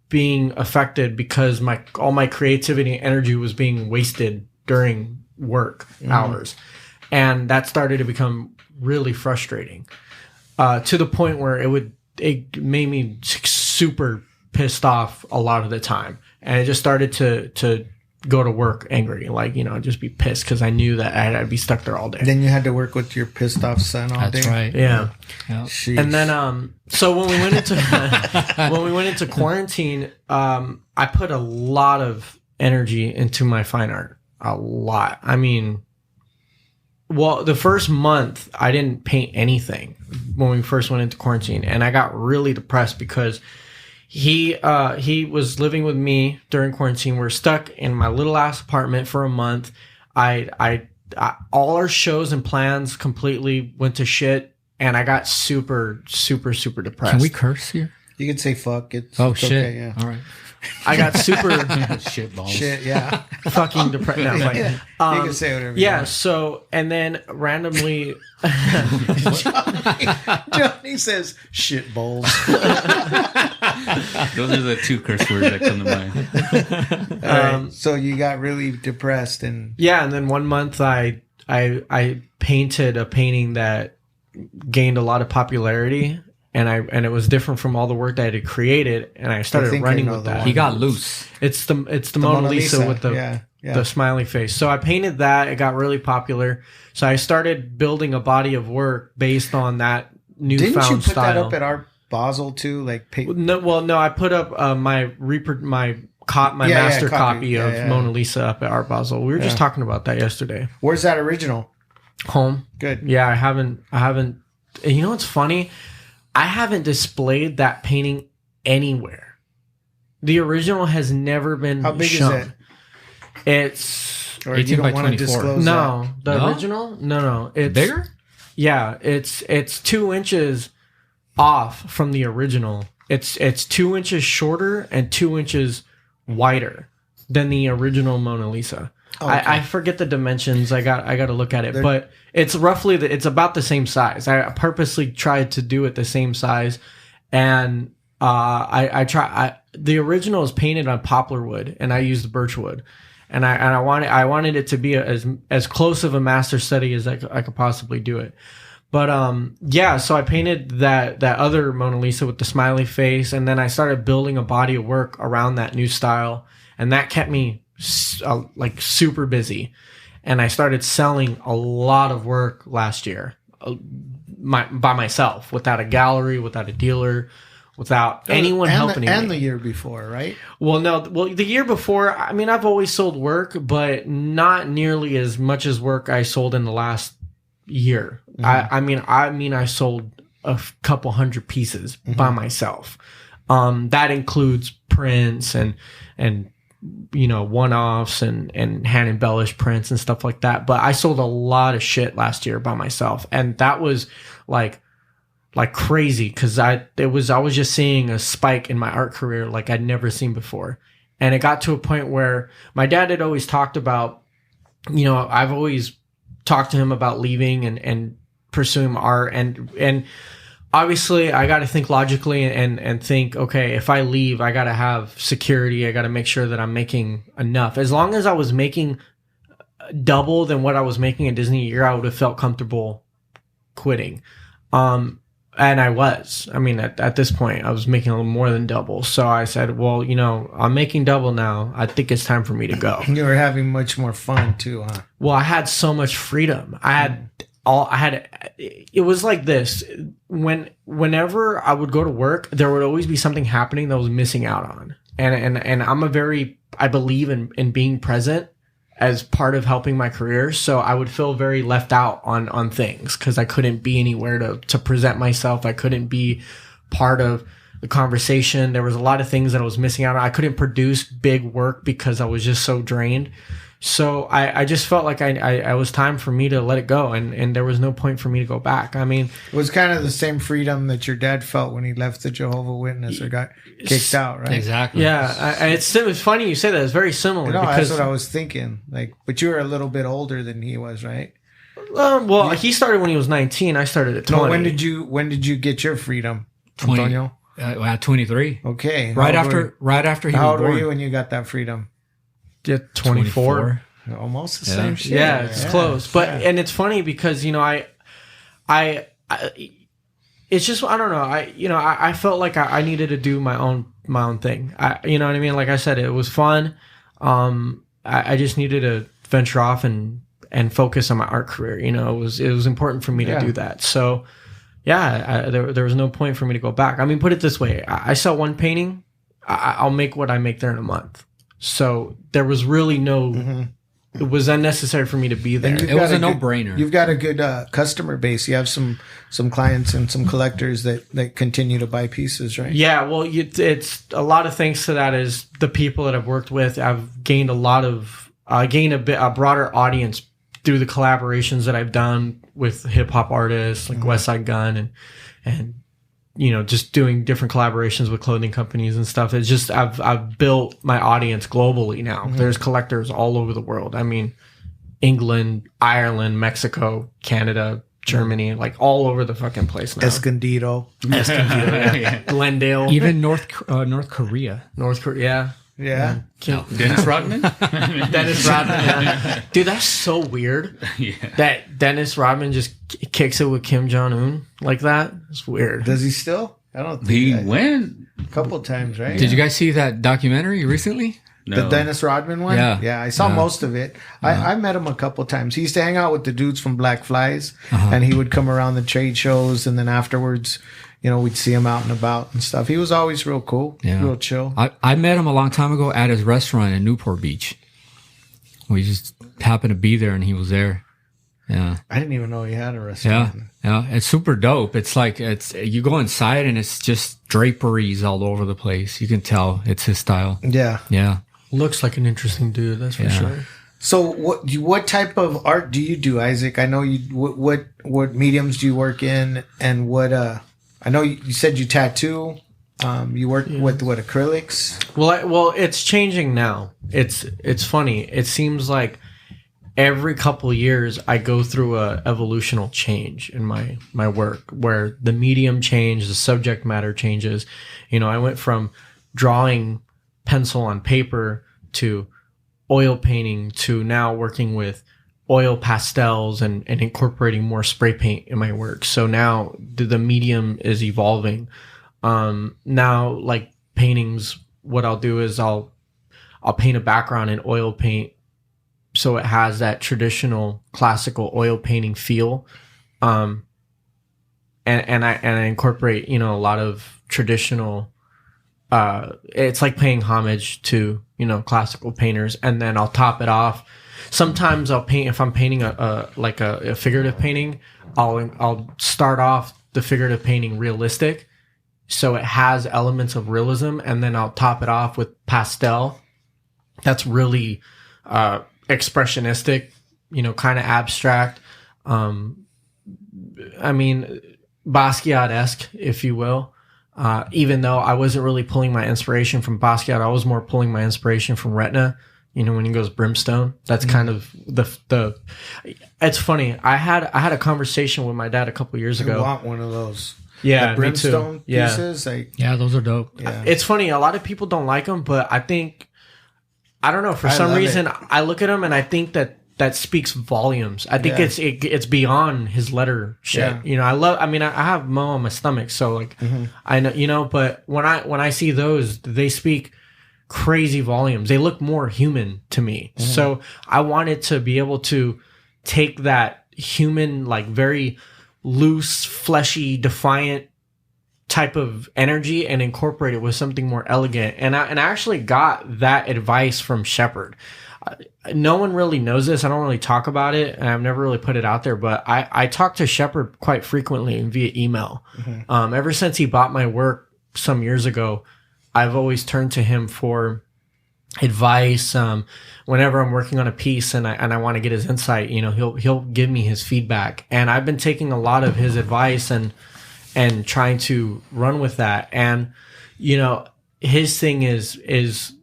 being affected because all my creativity and energy was being wasted during work hours. And that started to become really frustrating, to the point where it made me super pissed off a lot of the time. And I just started to go to work angry, just be pissed because I knew that I'd be stuck there all day. Then you had to work with your pissed off son all day. That's right. Yeah. And then so when we went into quarantine, I put a lot of energy into my fine art. A lot. I mean, the first month I didn't paint anything when we first went into quarantine, and I got really depressed because he was living with me during quarantine. We're stuck in my little ass apartment for a month. I all our shows and plans completely went to shit, and I got super, super, super depressed. Can we curse here? You can say fuck. It's shit. Okay, yeah. All right. I got super shit balls. Shit, yeah. Fucking depressed. No, you can say whatever you want. So, and then randomly Johnny says shit balls. Those are the two curse words that come to mind. Right. So you got really depressed, and and then one month I painted a painting that gained a lot of popularity, and it was different from all the work that I had created, and I started running with that. He got loose. It's the Mona Lisa with the smiley face. So I painted that. It got really popular. So I started building a body of work based on that newfound style. Didn't you put that up at Art Basel too? No. I put up my master copy of Mona Lisa up at Art Basel. We were just talking about that yesterday. Where's that original? Home. Good. Yeah, I haven't. You know what's funny? I haven't displayed that painting anywhere. The original has never been How big shown. is it? It's 18 by 24. No, the original? No. It's bigger? Yeah, it's 2 inches off from the original. It's 2 inches shorter and 2 inches wider than the original Mona Lisa. Oh, okay. I forget the dimensions. I got to look at it, but it's roughly it's about the same size. I purposely tried to do it the same size, and the original is painted on poplar wood, and I used birch wood, and I wanted it to be as close of a master study as I could possibly do it. But yeah, so I painted that other Mona Lisa with the smiley face, and then I started building a body of work around that new style, and that kept me like super busy. And I started selling a lot of work last year, by myself, without a gallery, without a dealer, without anyone helping me. And the year before, right? Well, no. Well, the year before, I mean, I've always sold work, but not nearly as much as work I sold in the last year. Mm-hmm. I mean, I sold a couple hundred pieces by myself. That includes prints and one-offs and hand embellished prints and stuff like that. But I sold a lot of shit last year by myself, and that was like crazy, because I was just seeing a spike in my art career like I'd never seen before. And it got to a point where my dad had always talked about, I've always talked to him about leaving and pursuing art, and obviously I got to think logically and think, okay, if I leave, I got to have security. I got to make sure that I'm making enough. As long as I was making double than what I was making at Disney a year, I would have felt comfortable quitting. And I was. I mean, at this point, I was making a little more than double. So I said, well, I'm making double now. I think it's time for me to go. You were having much more fun too, huh? Well, I had so much freedom. It was like this. Whenever I would go to work, there would always be something happening that I was missing out on. And I believe in being present as part of helping my career. So I would feel very left out on things, because I couldn't be anywhere to present myself. I couldn't be part of the conversation. There was a lot of things that I was missing out on. I couldn't produce big work because I was just so drained. So I just felt like I was time for me to let it go, and there was no point for me to go back. I mean, it was kind of the same freedom that your dad felt when he left the Jehovah's Witness or got kicked out, right? Exactly. Yeah, it's funny you say that. It's very similar. No, that's what I was thinking. But you were a little bit older than he was, right? Well, he started when he was 19. I started at 20. No, when did you get your freedom, 20, Antonio? At 23. Okay. Right after he was born. How old were you when you got that freedom? 24. Almost the same shit. Yeah, it's close. But and it's funny because I it's just, I don't know. I felt like I needed to do my own thing. You know what I mean? Like I said, it was fun. I just needed to venture off and focus on my art career. It was important for me to do that. So yeah, there was no point for me to go back. I mean, put it this way: I sell one painting, I'll make what I make there in a month. So there was really no. It was unnecessary for me to be there. It was a no-brainer. You've got a good customer base. You have some clients and some collectors that continue to buy pieces, right? Yeah, well, it's a lot of thanks to that is the people that I've worked with. I've gained a broader audience through the collaborations that I've done with hip hop artists like West Side Gun and just doing different collaborations with clothing companies and stuff. It's just, I've built my audience globally now. Mm-hmm. There's collectors all over the world. I mean, England, Ireland, Mexico, Canada, Germany, like all over the fucking place now. Escondido, yeah. Glendale. Even North Korea. North Korea. Yeah. Dennis Rodman? Dennis Rodman. Yeah. Dude, that's so weird. Yeah. That Dennis Rodman just kicks it with Kim Jong-un like that. It's weird. Does he still? I don't think he went a couple times, right? Did you guys see that documentary recently? No. The Dennis Rodman one? Yeah. I saw most of it. I met him a couple times. He used to hang out with the dudes from Black Flies, and he would come around the trade shows, and then afterwards, we'd see him out and about and stuff. He was always real cool, real chill. I met him a long time ago at his restaurant in Newport Beach. We just happened to be there, and he was there. Yeah. I didn't even know he had a restaurant. Yeah. It's super dope. It's like, you go inside and it's just draperies all over the place. You can tell it's his style. Yeah. Yeah. Looks like an interesting dude, that's for sure. So what type of art do you do, Isaac? I know what mediums do you work in, and what I know you said you tattoo. You work with what, acrylics? Well, it's changing now. It's funny. It seems like every couple of years I go through a evolutional change in my work, where the medium changes, the subject matter changes. I went from drawing pencil on paper to oil painting to now working with oil pastels and incorporating more spray paint in my work. So now the medium is evolving. Now like paintings, what I'll do is I'll paint a background in oil paint so it has that traditional classical oil painting feel. And I incorporate, a lot of traditional, it's like paying homage to, classical painters, and then I'll top it off. Sometimes I'll paint, if I'm painting a figurative painting, I'll start off the figurative painting realistic, so it has elements of realism, and then I'll top it off with pastel. That's really expressionistic, kind of abstract. Basquiat-esque, if you will. Even though I wasn't really pulling my inspiration from Basquiat, I was more pulling my inspiration from Retina. When he goes brimstone, that's kind of the. It's funny. I had a conversation with my dad a couple years ago. I want one of those. Yeah, the brimstone pieces. Yeah, those are dope. Yeah. It's funny. A lot of people don't like them, but I don't know. For some reason, I look at them and I think that speaks volumes. I think it's beyond his letter shit. Yeah. I have Mo on my stomach, so like I know, but when I see those, they speak crazy volumes. They look more human to me. So I wanted to be able to take that human, like very loose, fleshy, defiant type of energy and incorporate it with something more elegant. And I actually got that advice from Shepard. No one really knows this. I don't really talk about it, and I've never really put it out there, but I talk to Shepard quite frequently via email. Ever since he bought my work some years ago, I've always turned to him for advice. Whenever I'm working on a piece and I want to get his insight, he'll give me his feedback. And I've been taking a lot of his advice and trying to run with that. And, his thing is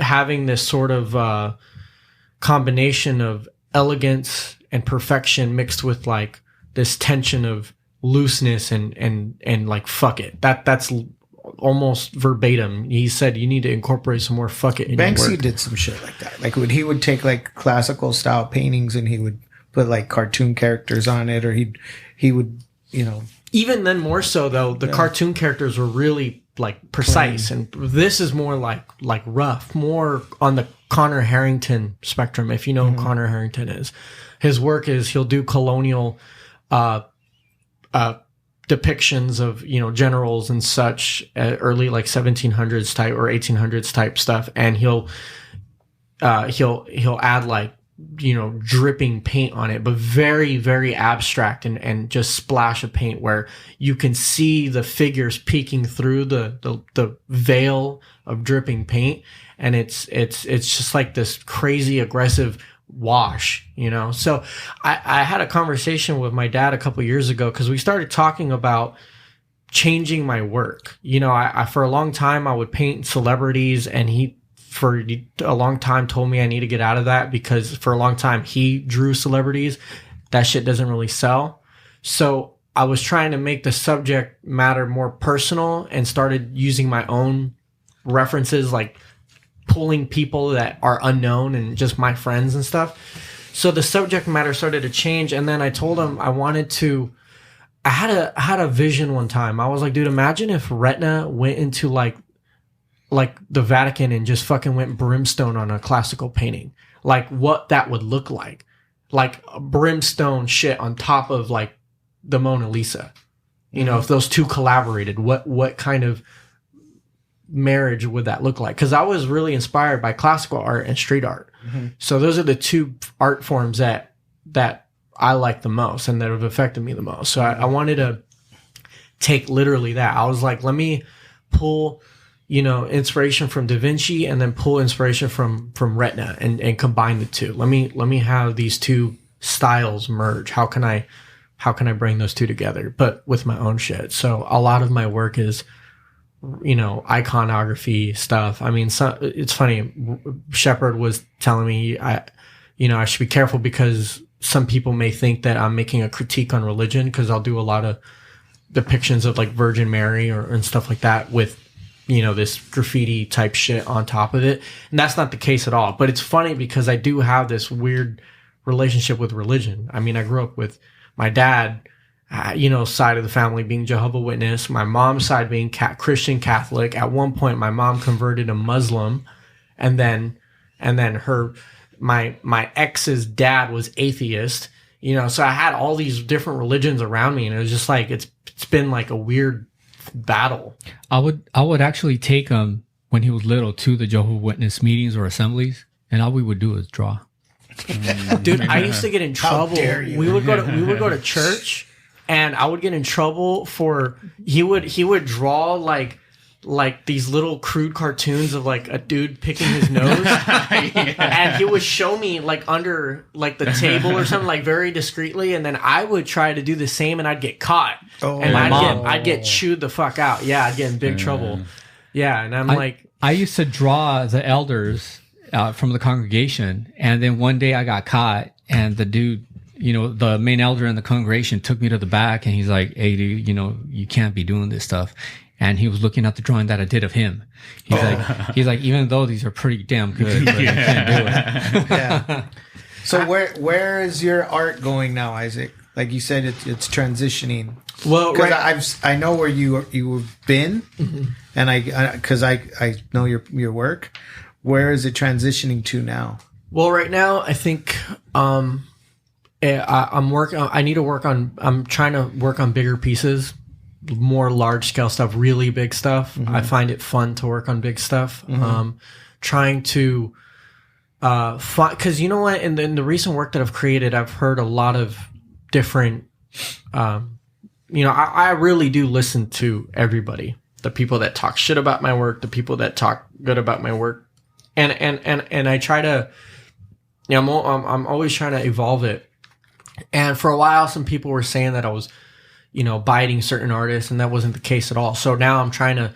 having this sort of combination of elegance and perfection mixed with like this tension of looseness and like fuck it. That's almost verbatim. He said you need to incorporate some more fuck it in your work. Banksy did some shit like that. Like he would take like classical style paintings and he would put like cartoon characters on it, or he would even then more so though the cartoon characters were really like precise, and this is more like rough, more on the Connor Harrington spectrum. If you know who Connor Harrington is, his work is he'll do colonial depictions of generals and such, early like 1700s type or 1800s type stuff, and he'll add like dripping paint on it, but very, very abstract and just splash of paint where you can see the figures peeking through the veil of dripping paint. And it's just like this crazy aggressive wash, So I had a conversation with my dad a couple years ago because we started talking about changing my work. I for a long time I would paint celebrities, and he for a long time told me I need to get out of that because for a long time he drew celebrities. That shit doesn't really sell. So I was trying to make the subject matter more personal and started using my own references, like pulling people that are unknown and just my friends and stuff. So the subject matter started to change. And then I told him I had a vision one time. I was like, dude, imagine if Retina went into like the Vatican and just fucking went brimstone on a classical painting, like what that would look like brimstone shit on top of like the Mona Lisa, if those two collaborated, what kind of marriage would that look like? Because I was really inspired by classical art and street art. So those are the two art forms that I like the most and that have affected me the most. So I wanted to take literally that. I was like, let me pull inspiration from Da Vinci and then pull inspiration from Retina and combine the two. Let me have these two styles merge. How can I bring those two together, but with my own shit? So a lot of my work is, iconography stuff. I mean, it's funny. Shepard was telling me I should be careful because some people may think that I'm making a critique on religion because I'll do a lot of depictions of like Virgin Mary and stuff like that with this graffiti type shit on top of it. And that's not the case at all. But it's funny because I do have this weird relationship with religion. I mean, I grew up with my dad, side of the family being Jehovah's Witness, my mom's side being Christian Catholic. At one point, my mom converted to Muslim, and then my ex's dad was atheist. So I had all these different religions around me, and it was just like it's been like a weird battle. I would actually take him when he was little to the Jehovah's Witness meetings or assemblies, and all we would do is draw. Dude, I used to get in trouble. We would go to church, and I would get in trouble for he would draw like these little crude cartoons of like a dude picking his nose, and he would show me like under like the table or something, like very discreetly, and then I would try to do the same, and I'd get caught, and I'd get chewed the fuck out. Yeah, I'd get in big trouble. Yeah, and I used to draw the elders from the congregation, and then one day I got caught, and the dude, the main elder in the congregation took me to the back, and he's like, "Hey, dude, you can't be doing this stuff." And he was looking at the drawing that I did of him. He's like, even though these are pretty damn good, but you can't do it. Yeah. So where is your art going now, Isaac? Like you said, it's transitioning. Well, because I know where you've been, mm-hmm. and because I know your work. Where is it transitioning to now? Well, right now I think I'm working. I'm trying to work on bigger pieces. More large scale stuff, really big stuff. Mm-hmm. I find it fun to work on big stuff. Mm-hmm. Trying to, cause you know what, in the recent work that I've created, I've heard a lot of different, I really do listen to everybody, the people that talk shit about my work, the people that talk good about my work. And I try to, I'm always trying to evolve it. And for a while, some people were saying that I was, biting certain artists, and that wasn't the case at all. So now I'm trying to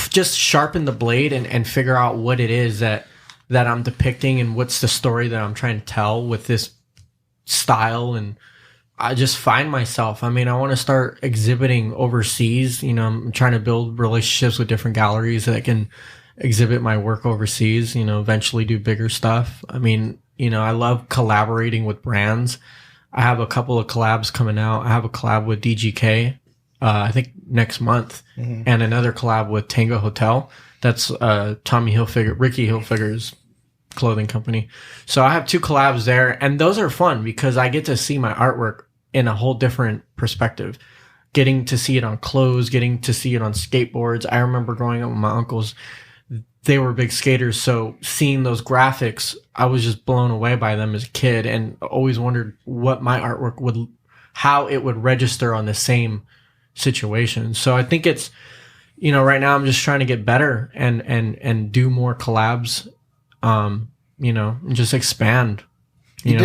just sharpen the blade and figure out what it is that I'm depicting and what's the story that I'm trying to tell with this style. And I just find myself, I want to start exhibiting overseas. I'm trying to build relationships with different galleries that can exhibit my work overseas, eventually do bigger stuff. I love collaborating with brands. I have a couple of collabs coming out. I have a collab with DGK, I think next month, mm-hmm. and another collab with Tango Hotel. That's Ricky Hilfiger's clothing company. So I have 2 collabs there, and those are fun because I get to see my artwork in a whole different perspective. Getting to see it on clothes, getting to see it on skateboards. I remember growing up with my uncles. They were big skaters, so seeing those graphics, I was just blown away by them as a kid, and always wondered what my artwork how it would register on the same situation. So I think it's, right now I'm just trying to get better and do more collabs, and just expand. You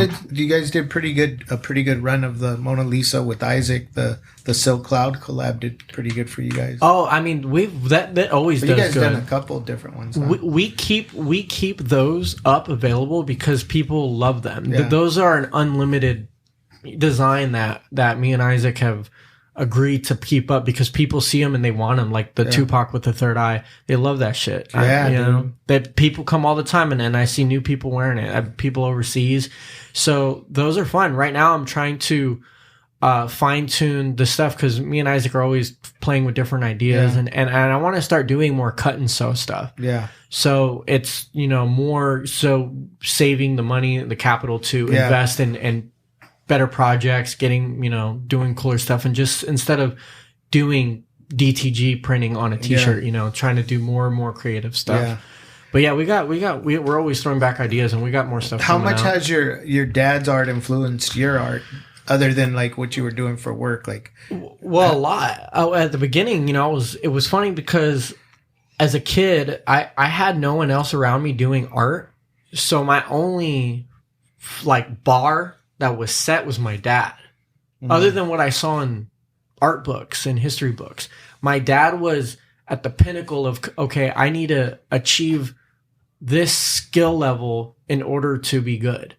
guys did a pretty good run of the Mona Lisa with Isaac. The Silk Cloud collab did pretty good for you guys. Oh, that always does good. You guys done a couple of different ones. Huh? We keep those up available because people love them. Yeah. Those are an unlimited design that me and Isaac have agreed to keep up because people see them and they want them. Like the Tupac with the third eye, they love that shit. Yeah, that people come all the time, and then I see new people wearing it. People overseas, so those are fun. Right now, I'm trying to fine tune the stuff because me and Isaac are always playing with different ideas, and I want to start doing more cut and sew stuff. Yeah. So it's more so saving the money, the capital to invest in better projects, getting, doing cooler stuff, and just instead of doing DTG printing on a t-shirt, trying to do more and more creative stuff. Yeah. But yeah, we're always throwing back ideas, and we got more stuff. How much has your dad's art influenced your art, other than like what you were doing for work? Like, well, a lot. At the beginning, it was funny because as a kid, I had no one else around me doing art, so my only bar that was set was my dad. Mm-hmm. Other than what I saw in art books and history books, my dad was at the pinnacle of, okay, I need to achieve this skill level in order to be good.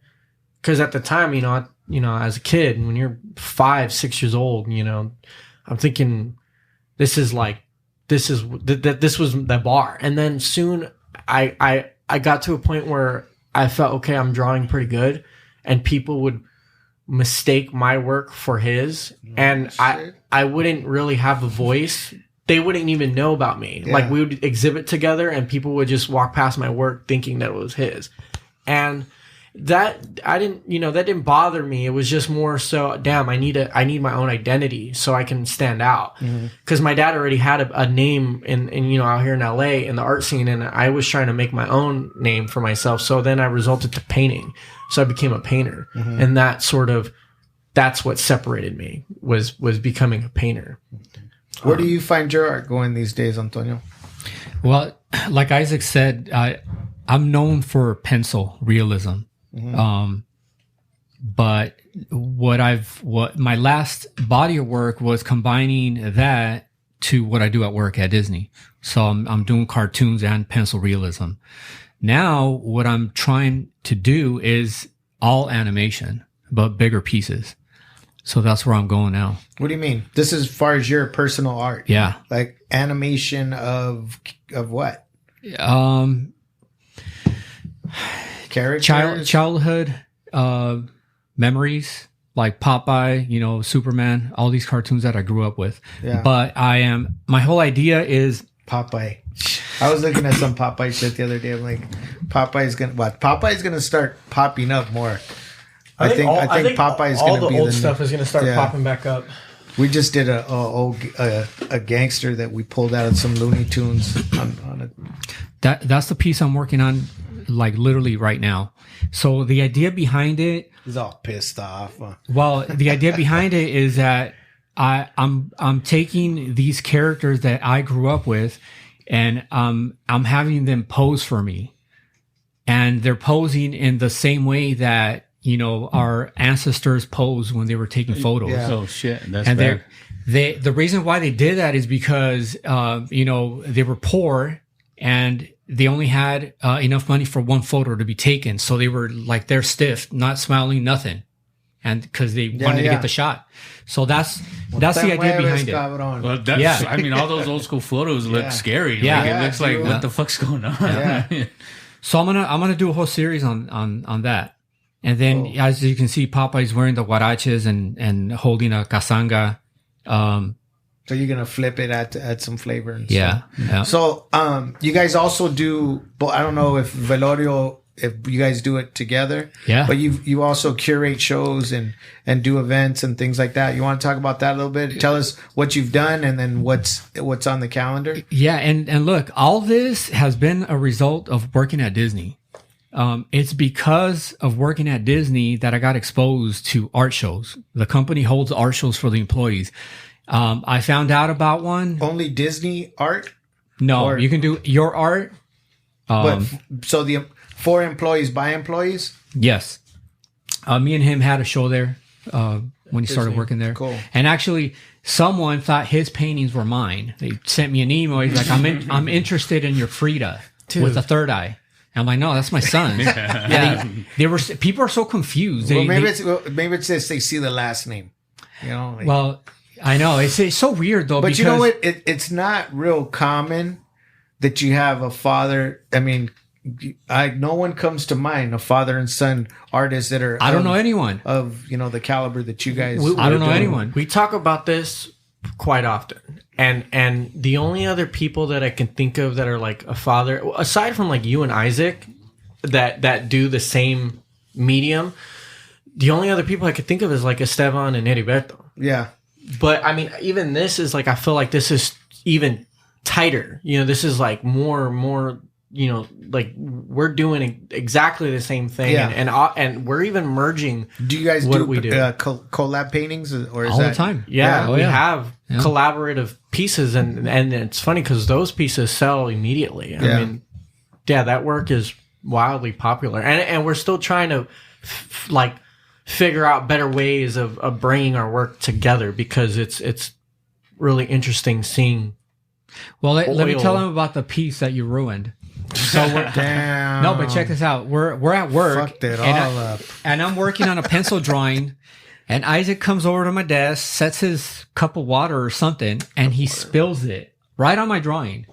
Because at the time, as a kid, when you're 5, 6 years old, I'm thinking this is this was the bar. And then soon I got to a point where I felt, okay, I'm drawing pretty good, and people would mistake my work for his, and I wouldn't really have a voice. They wouldn't even know about me. Yeah. Like, we would exhibit together and people would just walk past my work thinking that it was his. And that didn't bother me. It was just more so, damn, I need my own identity so I can stand out. Because my dad already had a name in out here in LA in the art scene, and I was trying to make my own name for myself. So then I resulted to painting. So I became a painter, and that's what separated me was becoming a painter. Where do you find your art going these days, Antonio? Well, like Isaac said, I'm known for pencil realism. But what my last body of work was combining that to what I do at work at Disney. So I'm doing cartoons and pencil realism. Now what I'm trying to do is all animation, but bigger pieces. So that's where I'm going now. What do you mean? This is as far as your personal art? Yeah. Like animation of what? Characters? Childhood memories, like Popeye, Superman, all these cartoons that I grew up with. Yeah. But my whole idea is Popeye. I was looking at some Popeye shit the other day. I'm like, Popeye's gonna start popping up more. I think Popeye's all gonna be the old stuff is gonna start popping back up. We just did a gangster that we pulled out of some Looney Tunes on it. That's the piece I'm working on, like literally right now. So the idea behind it, he's all pissed off. Well, the idea behind it is that I'm taking these characters that I grew up with, and I'm having them pose for me, and they're posing in the same way that our ancestors posed when they were taking photos. Yeah. Oh shit, that's and bad. The reason why they did that is because they were poor and they only had enough money for one photo to be taken. So they were like, they're stiff, not smiling, nothing. And because they wanted to get the shot. So that's the idea behind it. Well, I mean, all those old school photos look scary. Yeah. Like, it looks like, what the fuck's going on? Yeah. So I'm gonna do a whole series on that. And then, as you can see, Popeye's wearing the huaraches and holding a casanga. So you're gonna flip it, add some flavor. And yeah. So, you guys also do. But I don't know if Velorio, if you guys do it together. Yeah. But you also curate shows and do events and things like that. You want to talk about that a little bit? Tell us what you've done and then what's on the calendar. Yeah, and look, all this has been a result of working at Disney. It's because of working at Disney that I got exposed to art shows. The company holds art shows for the employees. I found out about one. Only Disney art? No, you can do your art. But so for employees by employees? Yes. Me and him had a show there when he started working there. Cool. And actually, someone thought his paintings were mine. They sent me an email. He's like, I'm interested in your Frida with a third eye. I'm like, no, that's my son. Yeah. People are so confused. Maybe it's this. They see the last name. Well, I know it's so weird though. But because, you know what? It's not real common that you have a father. I mean, no one comes to mind, a father and son artists that are. I don't know anyone of the caliber that you guys. I don't know anyone. We talk about this quite often. And the only other people that I can think of that are like a father, aside from like you and Isaac, that do the same medium, the only other people I could think of is like Esteban and Heriberto. Yeah. But I mean, even this is like, I feel like this is even tighter. This is like more. Like we're doing exactly the same thing, and we're even merging. Do you guys do collab paintings, or is all that the time? Yeah, we have collaborative pieces, and it's funny because those pieces sell immediately. I mean, that work is wildly popular, and we're still trying to figure out better ways of bringing our work together because it's really interesting seeing. Well, let me tell them about the piece that you ruined. So damn. No, but check this out. We're at work. Fucked it all up. And I'm working on a pencil drawing, and Isaac comes over to my desk, sets his cup of water or something, and he spills it right on my drawing.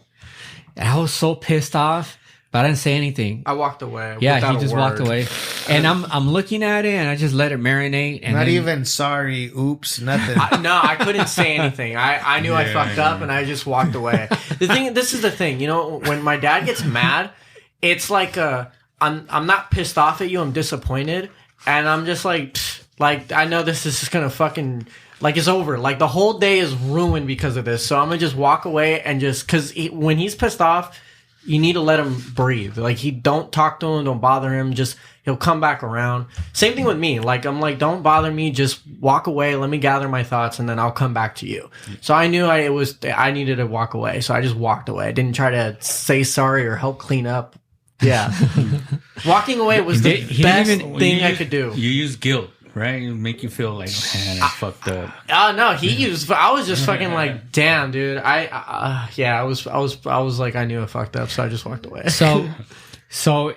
And I was so pissed off, but I didn't say anything. I walked away. Yeah, he just walked away. And I'm looking at it, and I just let it marinate. And not even sorry, oops, nothing. I couldn't say anything. I knew I fucked up, and I just walked away. This is the thing, when my dad gets mad, it's like I'm not pissed off at you. I'm disappointed, and I'm just like I know this is just gonna fucking. Like, it's over. Like, the whole day is ruined because of this. So I'm going to just walk away and just... Because when he's pissed off, you need to let him breathe. Like, don't talk to him. Don't bother him. Just... He'll come back around. Same thing with me. Like, I'm like, don't bother me. Just walk away. Let me gather my thoughts, and then I'll come back to you. So I knew I needed to walk away. So I just walked away. I didn't try to say sorry or help clean up. Yeah. Walking away was the best thing I could do. You use guilt. Right? It make you feel like, man, I fucked up. No, I was just fucking like, damn, dude. I was like, I knew I fucked up, so I just walked away. So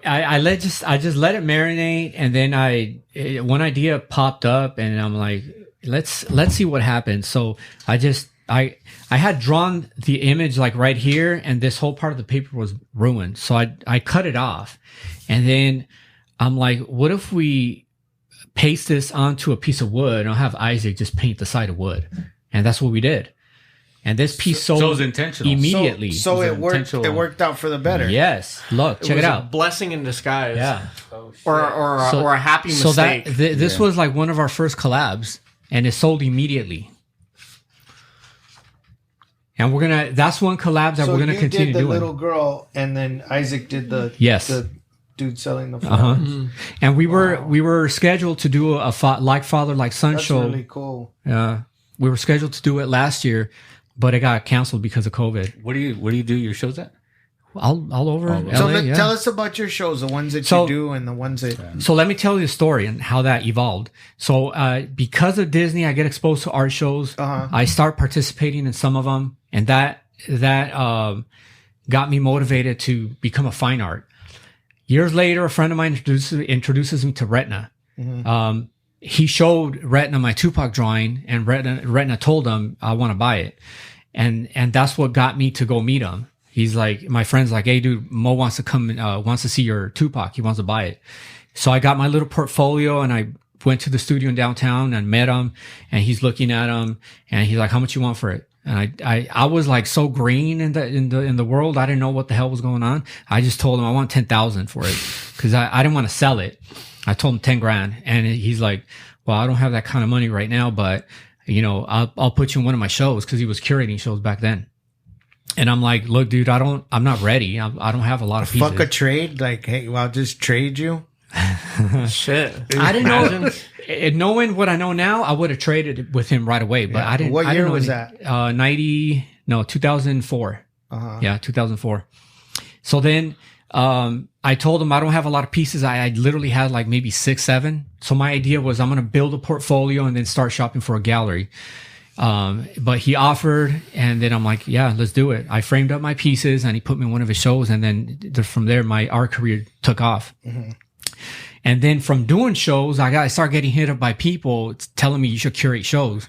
I just let it marinate, and then one idea popped up, and I'm like, let's see what happens. So I had drawn the image like right here, and this whole part of the paper was ruined. So I cut it off, and then I'm like, what if we paste this onto a piece of wood, and I'll have Isaac just paint the side of wood. And that's what we did. And this piece sold it was intentional. Immediately. So it worked. It worked out for the better. Yes. Look, check it out. A blessing in disguise. Yeah. Or a happy mistake. So this was like one of our first collabs, and it sold immediately. And that's one collab that we're gonna continue doing. So you did the little girl, and then Isaac did the dude selling the flowers. And we were scheduled to do a like father like son show. That's really cool. We were scheduled to do it last year, but it got canceled because of COVID. Where do you do your shows at? All over LA. So tell us about your shows, the ones that you do and the ones that... So let me tell you the story and how that evolved. So because of Disney, I get exposed to art shows. I start participating in some of them, and that got me motivated to become a fine art. Years later, a friend of mine introduces me to Retina. He showed Retina my Tupac drawing, and Retina told him, I want to buy it. And that's what got me to go meet him. He's like, my friend's like, hey dude, Mo wants to come, wants to see your Tupac. He wants to buy it. So I got my little portfolio, and I went to the studio in downtown and met him, and he's looking at him, and he's like, how much you want for it? And I was like so green in the world. I didn't know what the hell was going on. I just told him I want 10,000 for it, because I didn't want to sell it. I told him 10 grand, and he's like, well, I don't have that kind of money right now, but I'll put you in one of my shows, because he was curating shows back then. And I'm like, look, dude, I'm not ready. I don't have a lot of pieces. Fuck a trade? Like, hey, well, I'll just trade you? Shit. I didn't know. Knowing what I know now, I would have traded with him right away, but I didn't. What year was that? 2004. Yeah, 2004. So then, I told him I don't have a lot of pieces. I literally had like maybe 6, 7. So my idea was I'm going to build a portfolio and then start shopping for a gallery. But he offered, and then I'm like, yeah, let's do it. I framed up my pieces, and he put me in one of his shows. And then from there, my art career took off. And then from doing shows, I started getting hit up by people telling me you should curate shows.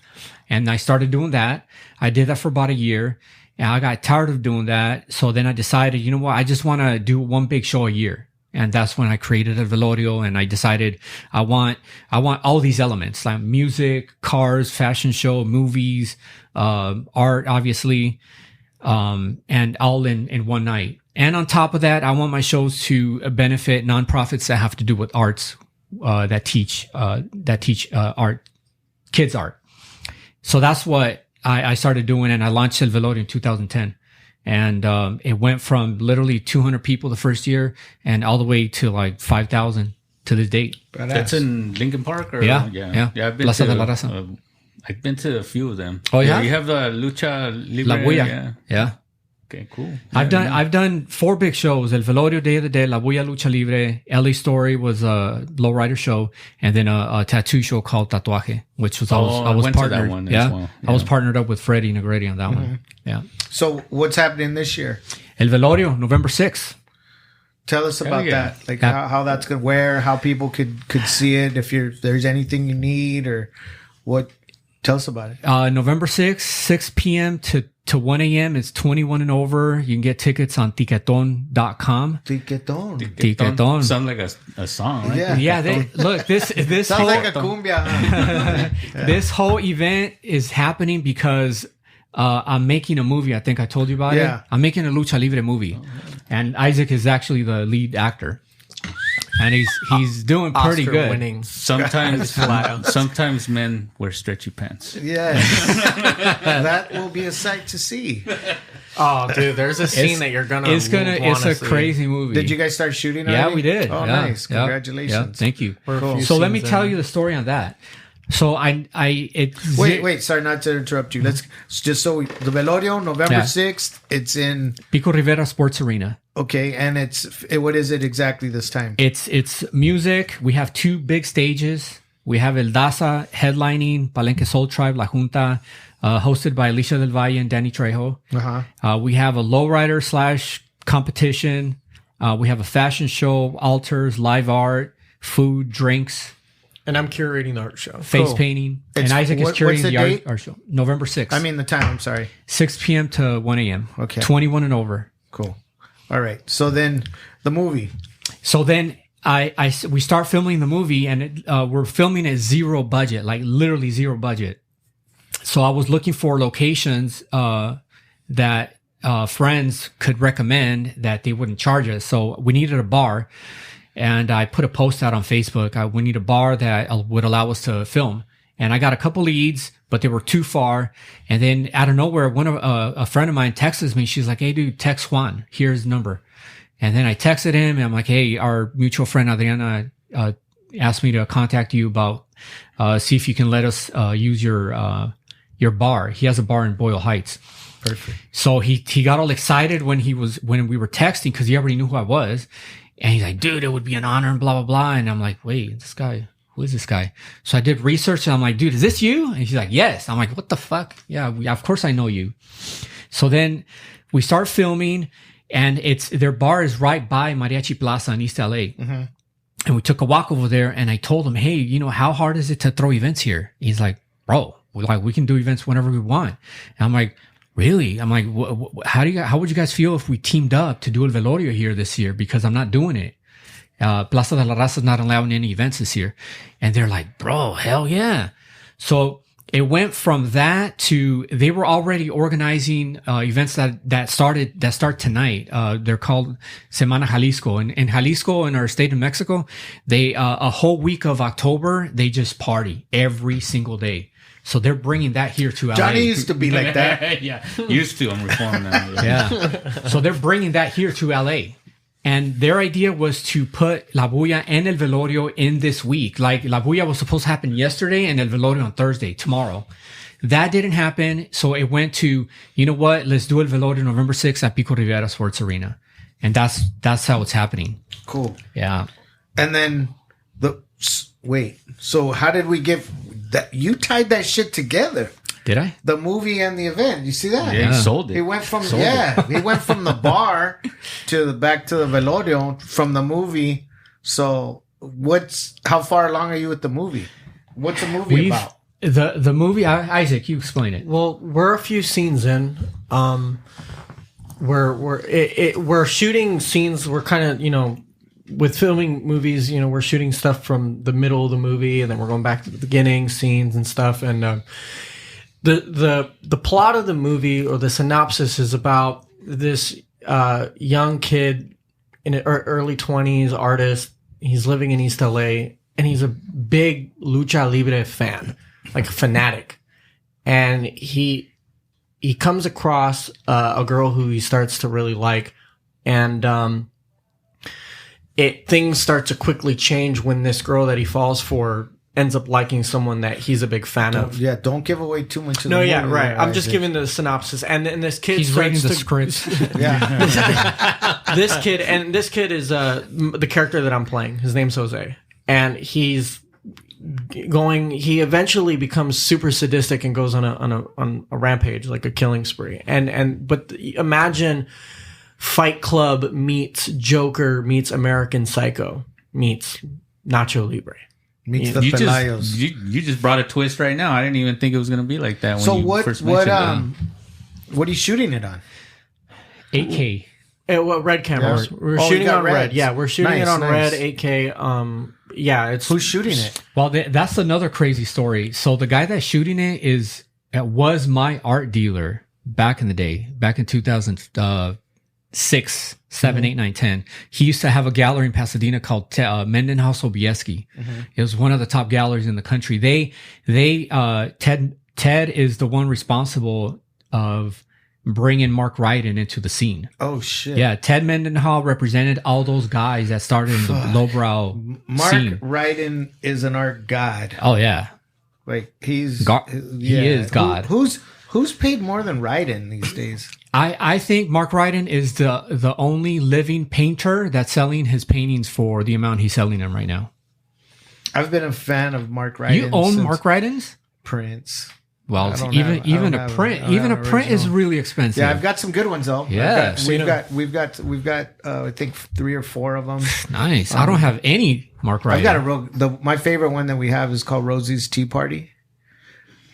And I started doing that. I did that for about a year, and I got tired of doing that. So then I decided, you know what? I just want to do one big show a year. And that's when I created El Velorio, and I decided I want all these elements, like music, cars, fashion show, movies, art, obviously, and all in one night. And on top of that, I want my shows to benefit nonprofits that have to do with arts, that teach art, kids art. So that's what I started doing, and I launched El Velorio in 2010. And it went from literally 200 people the first year, and all the way to like 5,000 to this date. That's in Lincoln Park? Or, yeah. I've been Plaza de la Raza. I've been to a few of them. Oh yeah, you have the Lucha Libre. La Bulla. Yeah. Okay, cool. I've done 4 big shows: El Velorio, Day of the Dead, La Bulla, Lucha Libre. LA Story was a lowrider show, and then a tattoo show called Tatuaje, which was I was partnered. To that one as well. I was partnered up with Freddie Negrete on that one. Yeah. So what's happening this year? El Velorio, November 6th. Tell us about that. Like how that's going to wear, how people could see it, if there's anything you need, or what. Tell us about it. November 6th, 6 p.m. to to 1 a.m. It's 21 and over. You can get tickets on tiqueton.com. Tiqueton. Sounds like a song, right? Yeah. Look, this sounds whole, like a cumbia. Huh? This whole event is happening because I'm making a movie. I think I told you about it. I'm making a lucha libre movie, and Isaac is actually the lead actor. And he's doing pretty Oscar good. Winning. Sometimes men wear stretchy pants. Yeah, that will be a sight to see. Oh, dude, there's a scene that you're gonna. It's a crazy movie. Did you guys start shooting? Yeah, already? we did. Oh, nice! Congratulations. Yeah, thank you. Cool. So let me tell you the story on that. So wait, sorry not to interrupt you. Let's just so the Velorio, November 6th. It's in Pico Rivera Sports Arena. Okay, and what is it exactly this time? It's music. We have 2 big stages. We have El Daza headlining Palenque Soul Tribe, La Junta, hosted by Alicia del Valle and Danny Trejo. We have a lowrider / competition. We have a fashion show, altars, live art, food, drinks. And I'm curating the art show. Face painting. And Isaac is curating the art show. November 6th. I mean the time, I'm sorry. 6 p.m. to 1 a.m. Okay. 21 and over. Cool. All right. So then the movie. So then we start filming the movie, and we're filming at zero budget, like literally zero budget. So I was looking for locations that friends could recommend that they wouldn't charge us. So we needed a bar. And I put a post out on Facebook. We need a bar that would allow us to film. And I got a couple leads, but they were too far. And then out of nowhere, a friend of mine texts me. She's like, "Hey, dude, text Juan. Here's the number." And then I texted him, and I'm like, "Hey, our mutual friend Adriana asked me to contact you about see if you can let us use your bar. He has a bar in Boyle Heights." Perfect. So he got all excited when we were texting because he already knew who I was. And he's like, "Dude, it would be an honor," and blah, blah, blah. And I'm like, "Wait, this guy, who is this guy?" So I did research, and I'm like, "Dude, is this you?" And he's like, "Yes." I'm like, "What the fuck?" "Yeah, of course I know you." So then we start filming, and their bar is right by Mariachi Plaza in East LA. Mm-hmm. And we took a walk over there, and I told him, "Hey, how hard is it to throw events here?" He's like, "Bro, we can do events whenever we want." And I'm like, "Really?" I'm like, how would you guys feel if we teamed up to do El Velorio here this year? Because I'm not doing it. Plaza de la Raza is not allowing any events this year. And they're like, "Bro, hell yeah." So it went from that to, they were already organizing events that start tonight. They're called Semana Jalisco. And in Jalisco, in our state of Mexico, they, a whole week of October, they just party every single day. So they're bringing that here to LA. Johnny used to be like that. Yeah, used to. I'm reforming now. Yeah. So they're bringing that here to LA. And their idea was to put La Bulla and El Velorio in this week. Like La Bulla was supposed to happen yesterday and El Velorio on Thursday, tomorrow. That didn't happen. So it went to, you know what? Let's do El Velorio November 6th at Pico Rivera Sports Arena. And that's how it's happening. Cool. Yeah. And then so how did we get that? You tied that shit together. Did I? The movie and the event. You see that? Yeah, he sold it. He went from he went from the bar back to the Velorio from the movie. So how far along are you with the movie? What's the movie about? The movie, Isaac, you explain it. Well, we're a few scenes in. We're shooting scenes. We're kind of, with filming movies, we're shooting stuff from the middle of the movie, and then we're going back to the beginning scenes and stuff. And the plot of the movie, or the synopsis, is about this young kid in early 20s, artist. He's living in East LA, and he's a big lucha libre fan, like a fanatic. And he comes across a girl who he starts to really like, and things start to quickly change when this girl that he falls for ends up liking someone that he's a big fan of. Yeah, don't give away too much of the movie. Yeah, right. I'm just giving the synopsis. And this kid he's reading the script. Yeah. This kid is the character that I'm playing. His name's Jose. And he eventually becomes super sadistic and goes on a rampage, like a killing spree. But imagine Fight Club meets Joker meets American Psycho meets Nacho Libre. Meets the Pelayos. You just brought a twist right now. I didn't even think it was going to be like that. So what What are you shooting it on? 8K. Red cameras. Yeah. We're shooting on reds. red. Yeah, we're shooting it on nice. red 8K. Yeah, it's who's shooting it? Well, that's another crazy story. So the guy that's shooting it was my art dealer back in the day, back in 2006, 7, 8, 9, 10. He used to have a gallery in Pasadena called Mendenhouse Sobieski. It was one of the top galleries in the country. Ted is the one responsible of bringing Mark Ryden into the scene. Oh shit! Yeah, Ted Mendenhall represented all those guys that started in the lowbrow scene. Mark Ryden is an art god. Oh yeah, like he's he is God. Who's paid more than Ryden these days? I think Mark Ryden is the only living painter that's selling his paintings for the amount he's selling them right now. I've been a fan of Mark Ryden. You own Mark Ryden's? Prints. Well, even a print is really expensive. Yeah, I've got some good ones though. Yeah, we've got I think 3 or 4 of them. Nice. I don't have any Mark Ryden. I've got my favorite one that we have is called Rosie's Tea Party.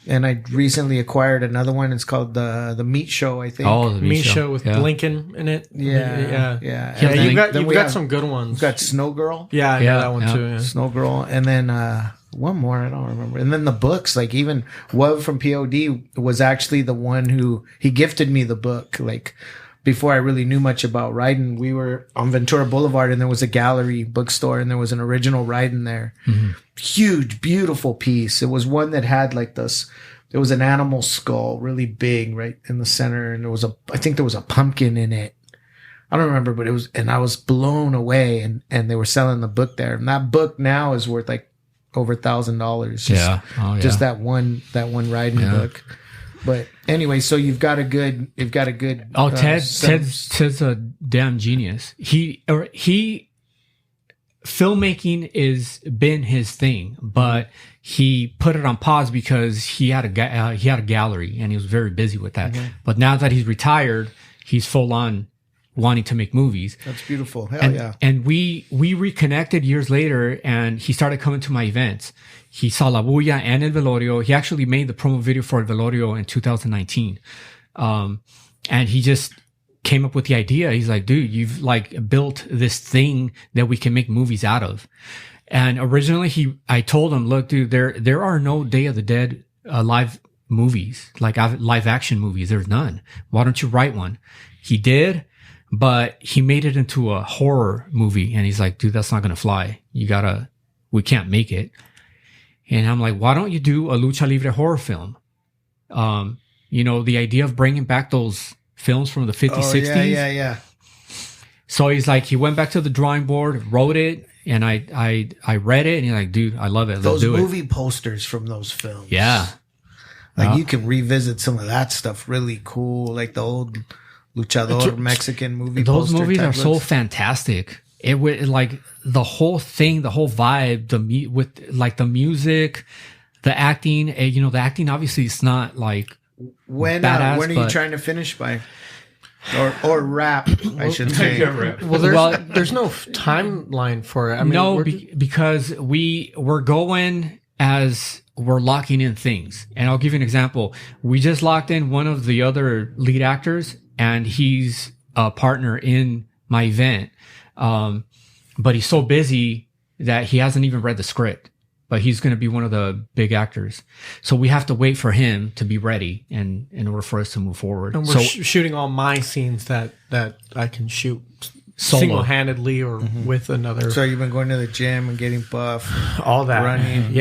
And I recently acquired another one. It's called the Meat Show, I think. Oh, the Meat Show with Lincoln in it. Yeah. You've got some good ones. We've got Snow Girl. Yeah, that one too. Yeah. Snow Girl, and then one more I don't remember. And then the books, like even Wub from POD was actually the one who he gifted me the book. Like before I really knew much about Ryden, we were on Ventura Boulevard, and there was a gallery bookstore, and there was an original Ryden there. Mm-hmm. Huge, beautiful piece. It was one that had like this. There was an animal skull, really big, right in the center, and I think there was a pumpkin in it. I don't remember, but it was, and I was blown away. And they were selling the book there, and that book now is worth like over $1,000. Just that one Ryden book. But anyway, so you've got a good. Ted's a damn genius. Filmmaking is been his thing, but he put it on pause because he had a gallery and he was very busy with that. Mm-hmm. But now that he's retired, he's full on wanting to make movies. That's beautiful. Hell yeah. And we reconnected years later, and he started coming to my events. He saw La Bulla and El Velorio. He actually made the promo video for El Velorio in 2019. And he just came up with the idea. He's like, dude, you've like built this thing that we can make movies out of. And originally I told him, look, dude, there are no Day of the Dead live movies, like live action movies. There's none. Why don't you write one? He did, but he made it into a horror movie. And he's like, dude, that's not going to fly. We can't make it. And I'm like, why don't you do a lucha libre horror film? The idea of bringing back those films from the 50s, 60s. Yeah. So he went back to the drawing board, wrote it, and I read it, and he's like, dude, I love it. Let's do it. Those movie posters from those films. Yeah. You can revisit some of that stuff really cool, like the old luchador Mexican movie those movies are so fantastic. It would like the whole thing, the whole vibe, with like the music, the acting. The acting obviously is not like when badass, when are you trying to finish by, or rap? I should say. Well, there's no timeline for it. I mean, because we're going as we're locking in things. And I'll give you an example. We just locked in one of the other lead actors, and he's a partner in my event. But he's so busy that he hasn't even read the script, but he's going to be one of the big actors. So we have to wait for him to be ready and in order for us to move forward. And we're shooting all my scenes that I can shoot single-handedly or with another. So you've been going to the gym and getting buff, all that, running,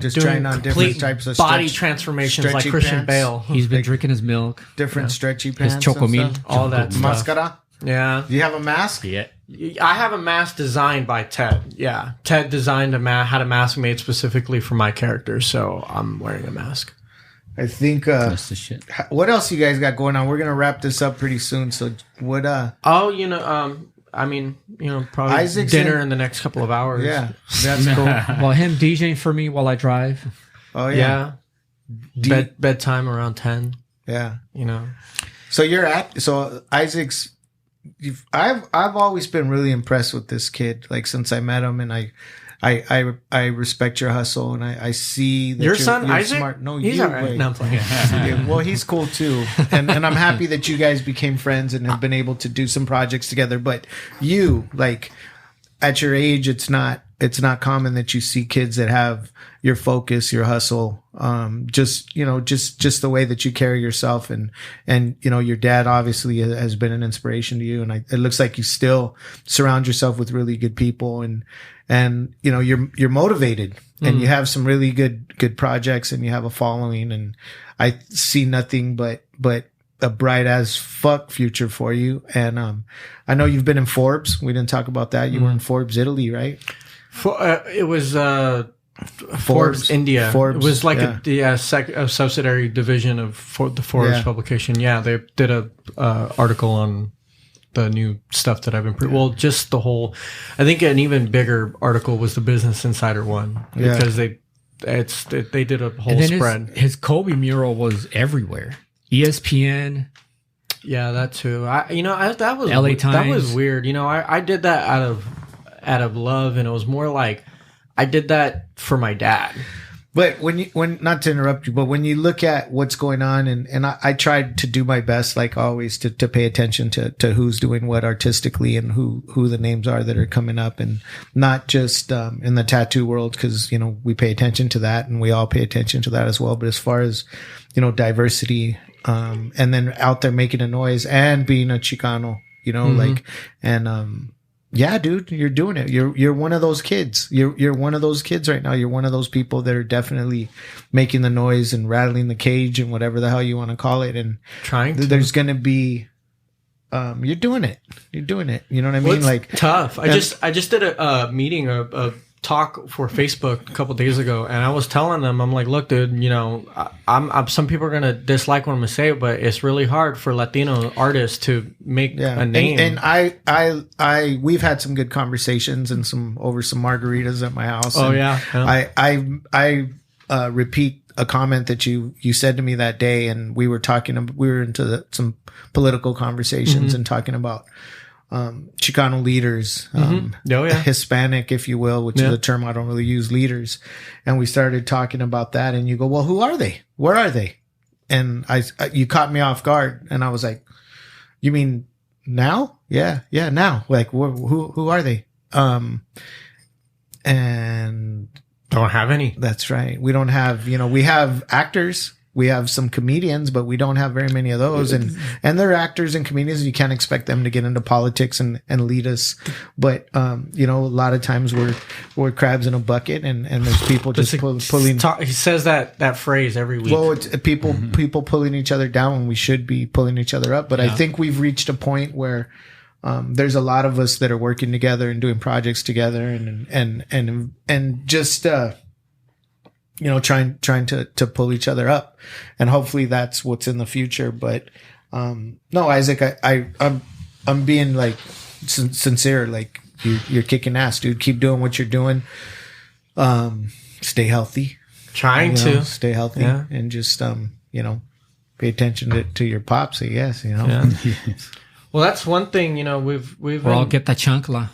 just doing trying on different types of body transformations like Christian Bale. He's been drinking his milk, different stretchy pants, his chocomil, all that mascara. Yeah. Do you have a mask? Yeah. I have a mask designed by Ted. Yeah. Ted designed had a mask made specifically for my character, so I'm wearing a mask. I think that's the shit. What else you guys got going on? We're gonna wrap this up pretty soon. So what probably Isaac's dinner in the next couple of hours. Yeah. That's cool. Well, him DJing for me while I drive. Oh yeah. Bedtime around 10. Yeah. So so Isaac's I've always been really impressed with this kid, like since I met him, and I I respect your hustle, and I see that your son you're Isaac. smart. No, he's you, all right. No, I'm playing. Yeah, well, he's cool too, and I'm happy that you guys became friends and have been able to do some projects together. But you, like, at your age, it's not common that you see kids that have your focus, your hustle, just the way that you carry yourself, and your dad obviously has been an inspiration to you, and it looks like you still surround yourself with really good people, and you're motivated, and you have some really good projects, and you have a following, and I see nothing but a bright as fuck future for you. And I know you've been in Forbes. We didn't talk about that. You were in Forbes Italy, right? It was Forbes India. Forbes, it was like a subsidiary division of the Forbes publication. Yeah, they did a article on the new stuff that I've been well, just the whole. I think an even bigger article was the Business Insider one, because they did a whole spread. His Kobe mural was everywhere. ESPN. Yeah, that too. That was LA Times. That was weird. I did that out of love, and it was more like I did that for my dad. But when not to interrupt you, but when you look at what's going on, and I tried to do my best, like always, to pay attention to who's doing what artistically, and who the names are that are coming up, and not just in the tattoo world, because we pay attention to that, and we all pay attention to that as well. But as far as diversity, and then out there making a noise and being a Chicano, yeah, dude, you're doing it. You're one of those kids. You're one of those kids right now. You're one of those people that are definitely making the noise and rattling the cage and whatever the hell you want to call it. And there's going to be, you're doing it. You're doing it. You know what I mean? It's like tough. I just did a meeting, a talk for Facebook a couple days ago, and I was telling them, I'm like, look, dude, I'm some people are gonna dislike what I'm gonna say, but it's really hard for Latino artists to make a name. And I we've had some good conversations and over some margaritas at my house. Oh yeah. I repeat a comment that you said to me that day, and we were into some political conversations and talking about Chicano leaders, Hispanic, if you will, which is a term I don't really use, leaders. And we started talking about that, and you go, well, who are they? Where are they? And you caught me off guard, and I was like, you mean now? Yeah, now. Like, who are they? And don't have any. That's right. We don't have, we have actors. We have some comedians, but we don't have very many of those. And they're actors and comedians. You can't expect them to get into politics and lead us. But, a lot of times we're crabs in a bucket, and there's people just pulling. He says that phrase every week. Well, it's people pulling each other down when we should be pulling each other up. But I think we've reached a point where, there's a lot of us that are working together and doing projects together and just, trying to pull each other up, and hopefully that's what's in the future. But, no, Isaac, I'm being like sincere. Like you're kicking ass, dude. Keep doing what you're doing. Stay healthy. Trying to stay healthy and just, pay attention to your pops, I guess, Yeah. Well, that's one thing, we've all get the chancla.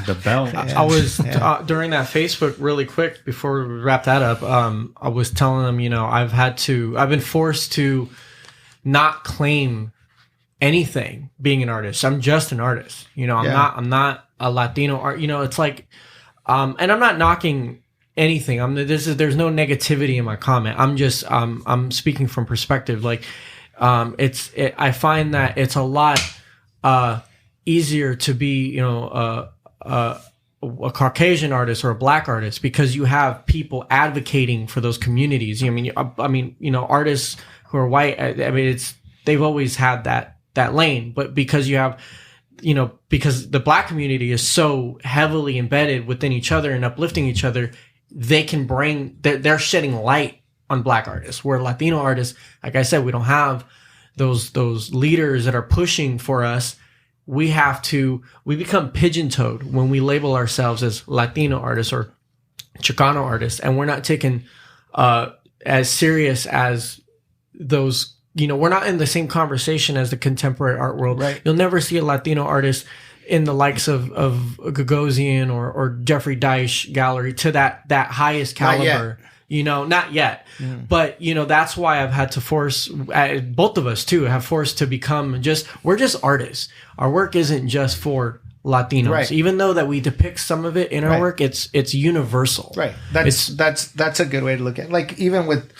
The belt. I was during that Facebook really quick before we wrap that up. I was telling them, I've been forced to not claim anything being an artist. I'm just an artist. I'm not a Latino art. It's like, and I'm not knocking anything. There's no negativity in my comment. I'm speaking from perspective. Like, I find that it's a lot easier to be, a Caucasian artist or a black artist, because you have people advocating for those communities. I mean, artists who are white, they've always had that lane, but because you have, because the black community is so heavily embedded within each other and uplifting each other, they can they're shedding light on black artists, where Latino artists, like I said, we don't have those leaders that are pushing for us. We become pigeon-toed when we label ourselves as Latino artists or Chicano artists, and we're not taken as serious as those. We're not in the same conversation as the contemporary art world. Right. You'll never see a Latino artist in the likes of Gagosian or Jeffrey Deitch gallery to that highest caliber. Not yet. But, that's why I've had to force, both of us too, have forced to become we're just artists. Our work isn't just for Latinos, right. Even though that we depict some of it in our work, it's universal. Right. That's a good way to look at it. Like, even with,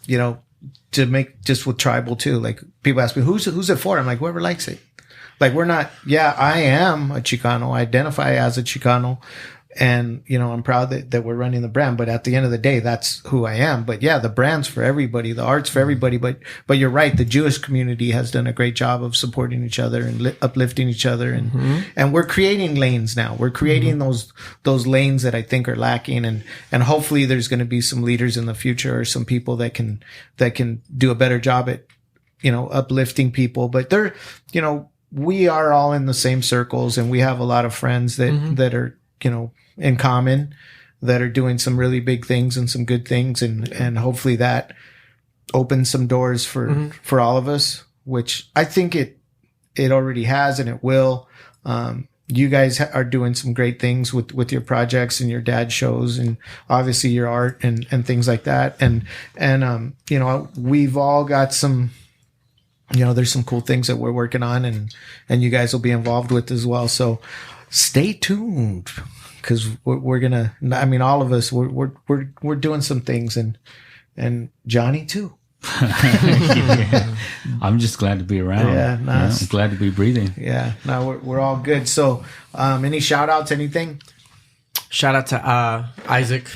to make just with tribal too, like people ask me, who's it for? I'm like, whoever likes it. Like, we're not, I am a Chicano, I identify as a Chicano. And, I'm proud that we're running the brand, but at the end of the day, that's who I am. But yeah, the brand's for everybody, the art's for everybody. But you're right. The Jewish community has done a great job of supporting each other and uplifting each other. And we're creating lanes now. We're creating those lanes that I think are lacking. And hopefully there's going to be some leaders in the future or some people that can do a better job at, uplifting people. But we are all in the same circles, and we have a lot of friends that are, in common, that are doing some really big things and some good things. And hopefully that opens some doors for all of us, which I think it already has, and it will. You guys are doing some great things with your projects and your dad shows, and obviously your art and things like that. And we've all got some, there's some cool things that we're working on, and you guys will be involved with as well. So stay tuned. Because we're gonna, all of us, we're doing some things, and Johnny too. I'm just glad to be around. Yeah, nice. I'm glad to be breathing. Yeah, no, we're all good. So, any shout outs, anything? Shout out to Isaac.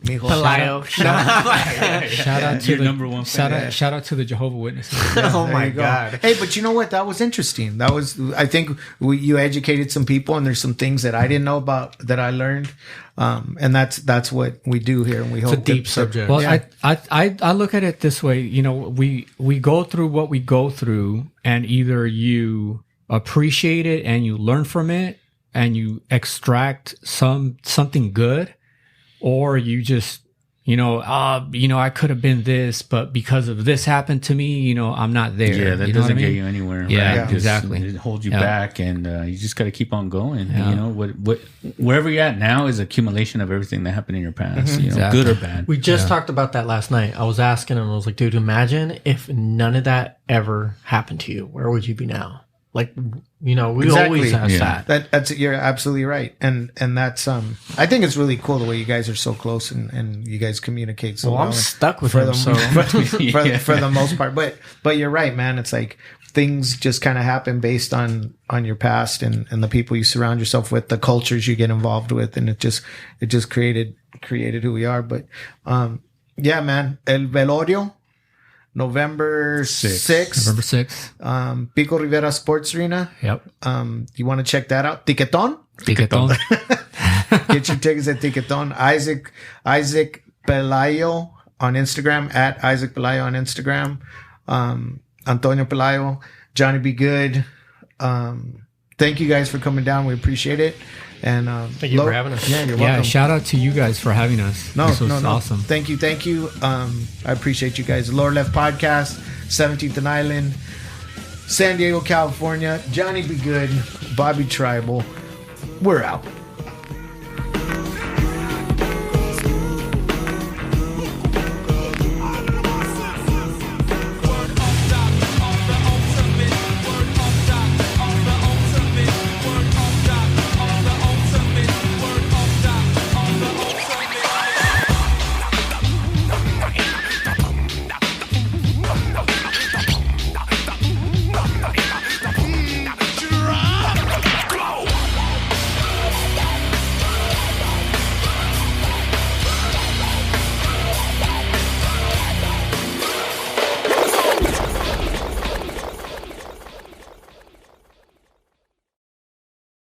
Pelayo. Shout out to your number one fan. Shout out to the Jehovah's Witnesses. Oh my God. Hey, but you know what? That was interesting. I think you educated some people, and there's some things that I didn't know about that I learned. And that's what we do here. And we hope it's a deep subject. Well, yeah. I look at it this way. We go through what we go through, and either you appreciate it and you learn from it and you extract something good, or you just, I could have been this, but because of this happened to me, I'm not there. Yeah, that doesn't get you anywhere. Yeah, right? exactly. It holds you back, and you just got to keep on going. Yeah. What wherever you're at now is accumulation of everything that happened in your past, exactly. Good or bad. We just talked about that last night. I was asking him, I was like, dude, imagine if none of that ever happened to you. Where would you be now? Like, we always ask that. That's you're absolutely right, and that's I think it's really cool the way you guys are so close and you guys communicate so well. I'm stuck with him, so for the most part, but you're right, man. It's like things just kind of happen based on your past and the people you surround yourself with, the cultures you get involved with, and it just created who we are. But yeah, man, El Velorio. November 6th. November 6th. Pico Rivera Sports Arena. Yep. You want to check that out? Ticketon. Get your tickets at Ticketon. Isaac Pelayo on Instagram, at Isaac Pelayo on Instagram. Antonio Pelayo, Johnny Be Good. Thank you guys for coming down. We appreciate it. And thank you for having us. Yeah, you're welcome. Yeah, shout out to you guys for having us. No, awesome. Thank you. I appreciate you guys. Lower Left Podcast, 17th and Island, San Diego, California. Johnny Be Good, Bobby Tribal. We're out.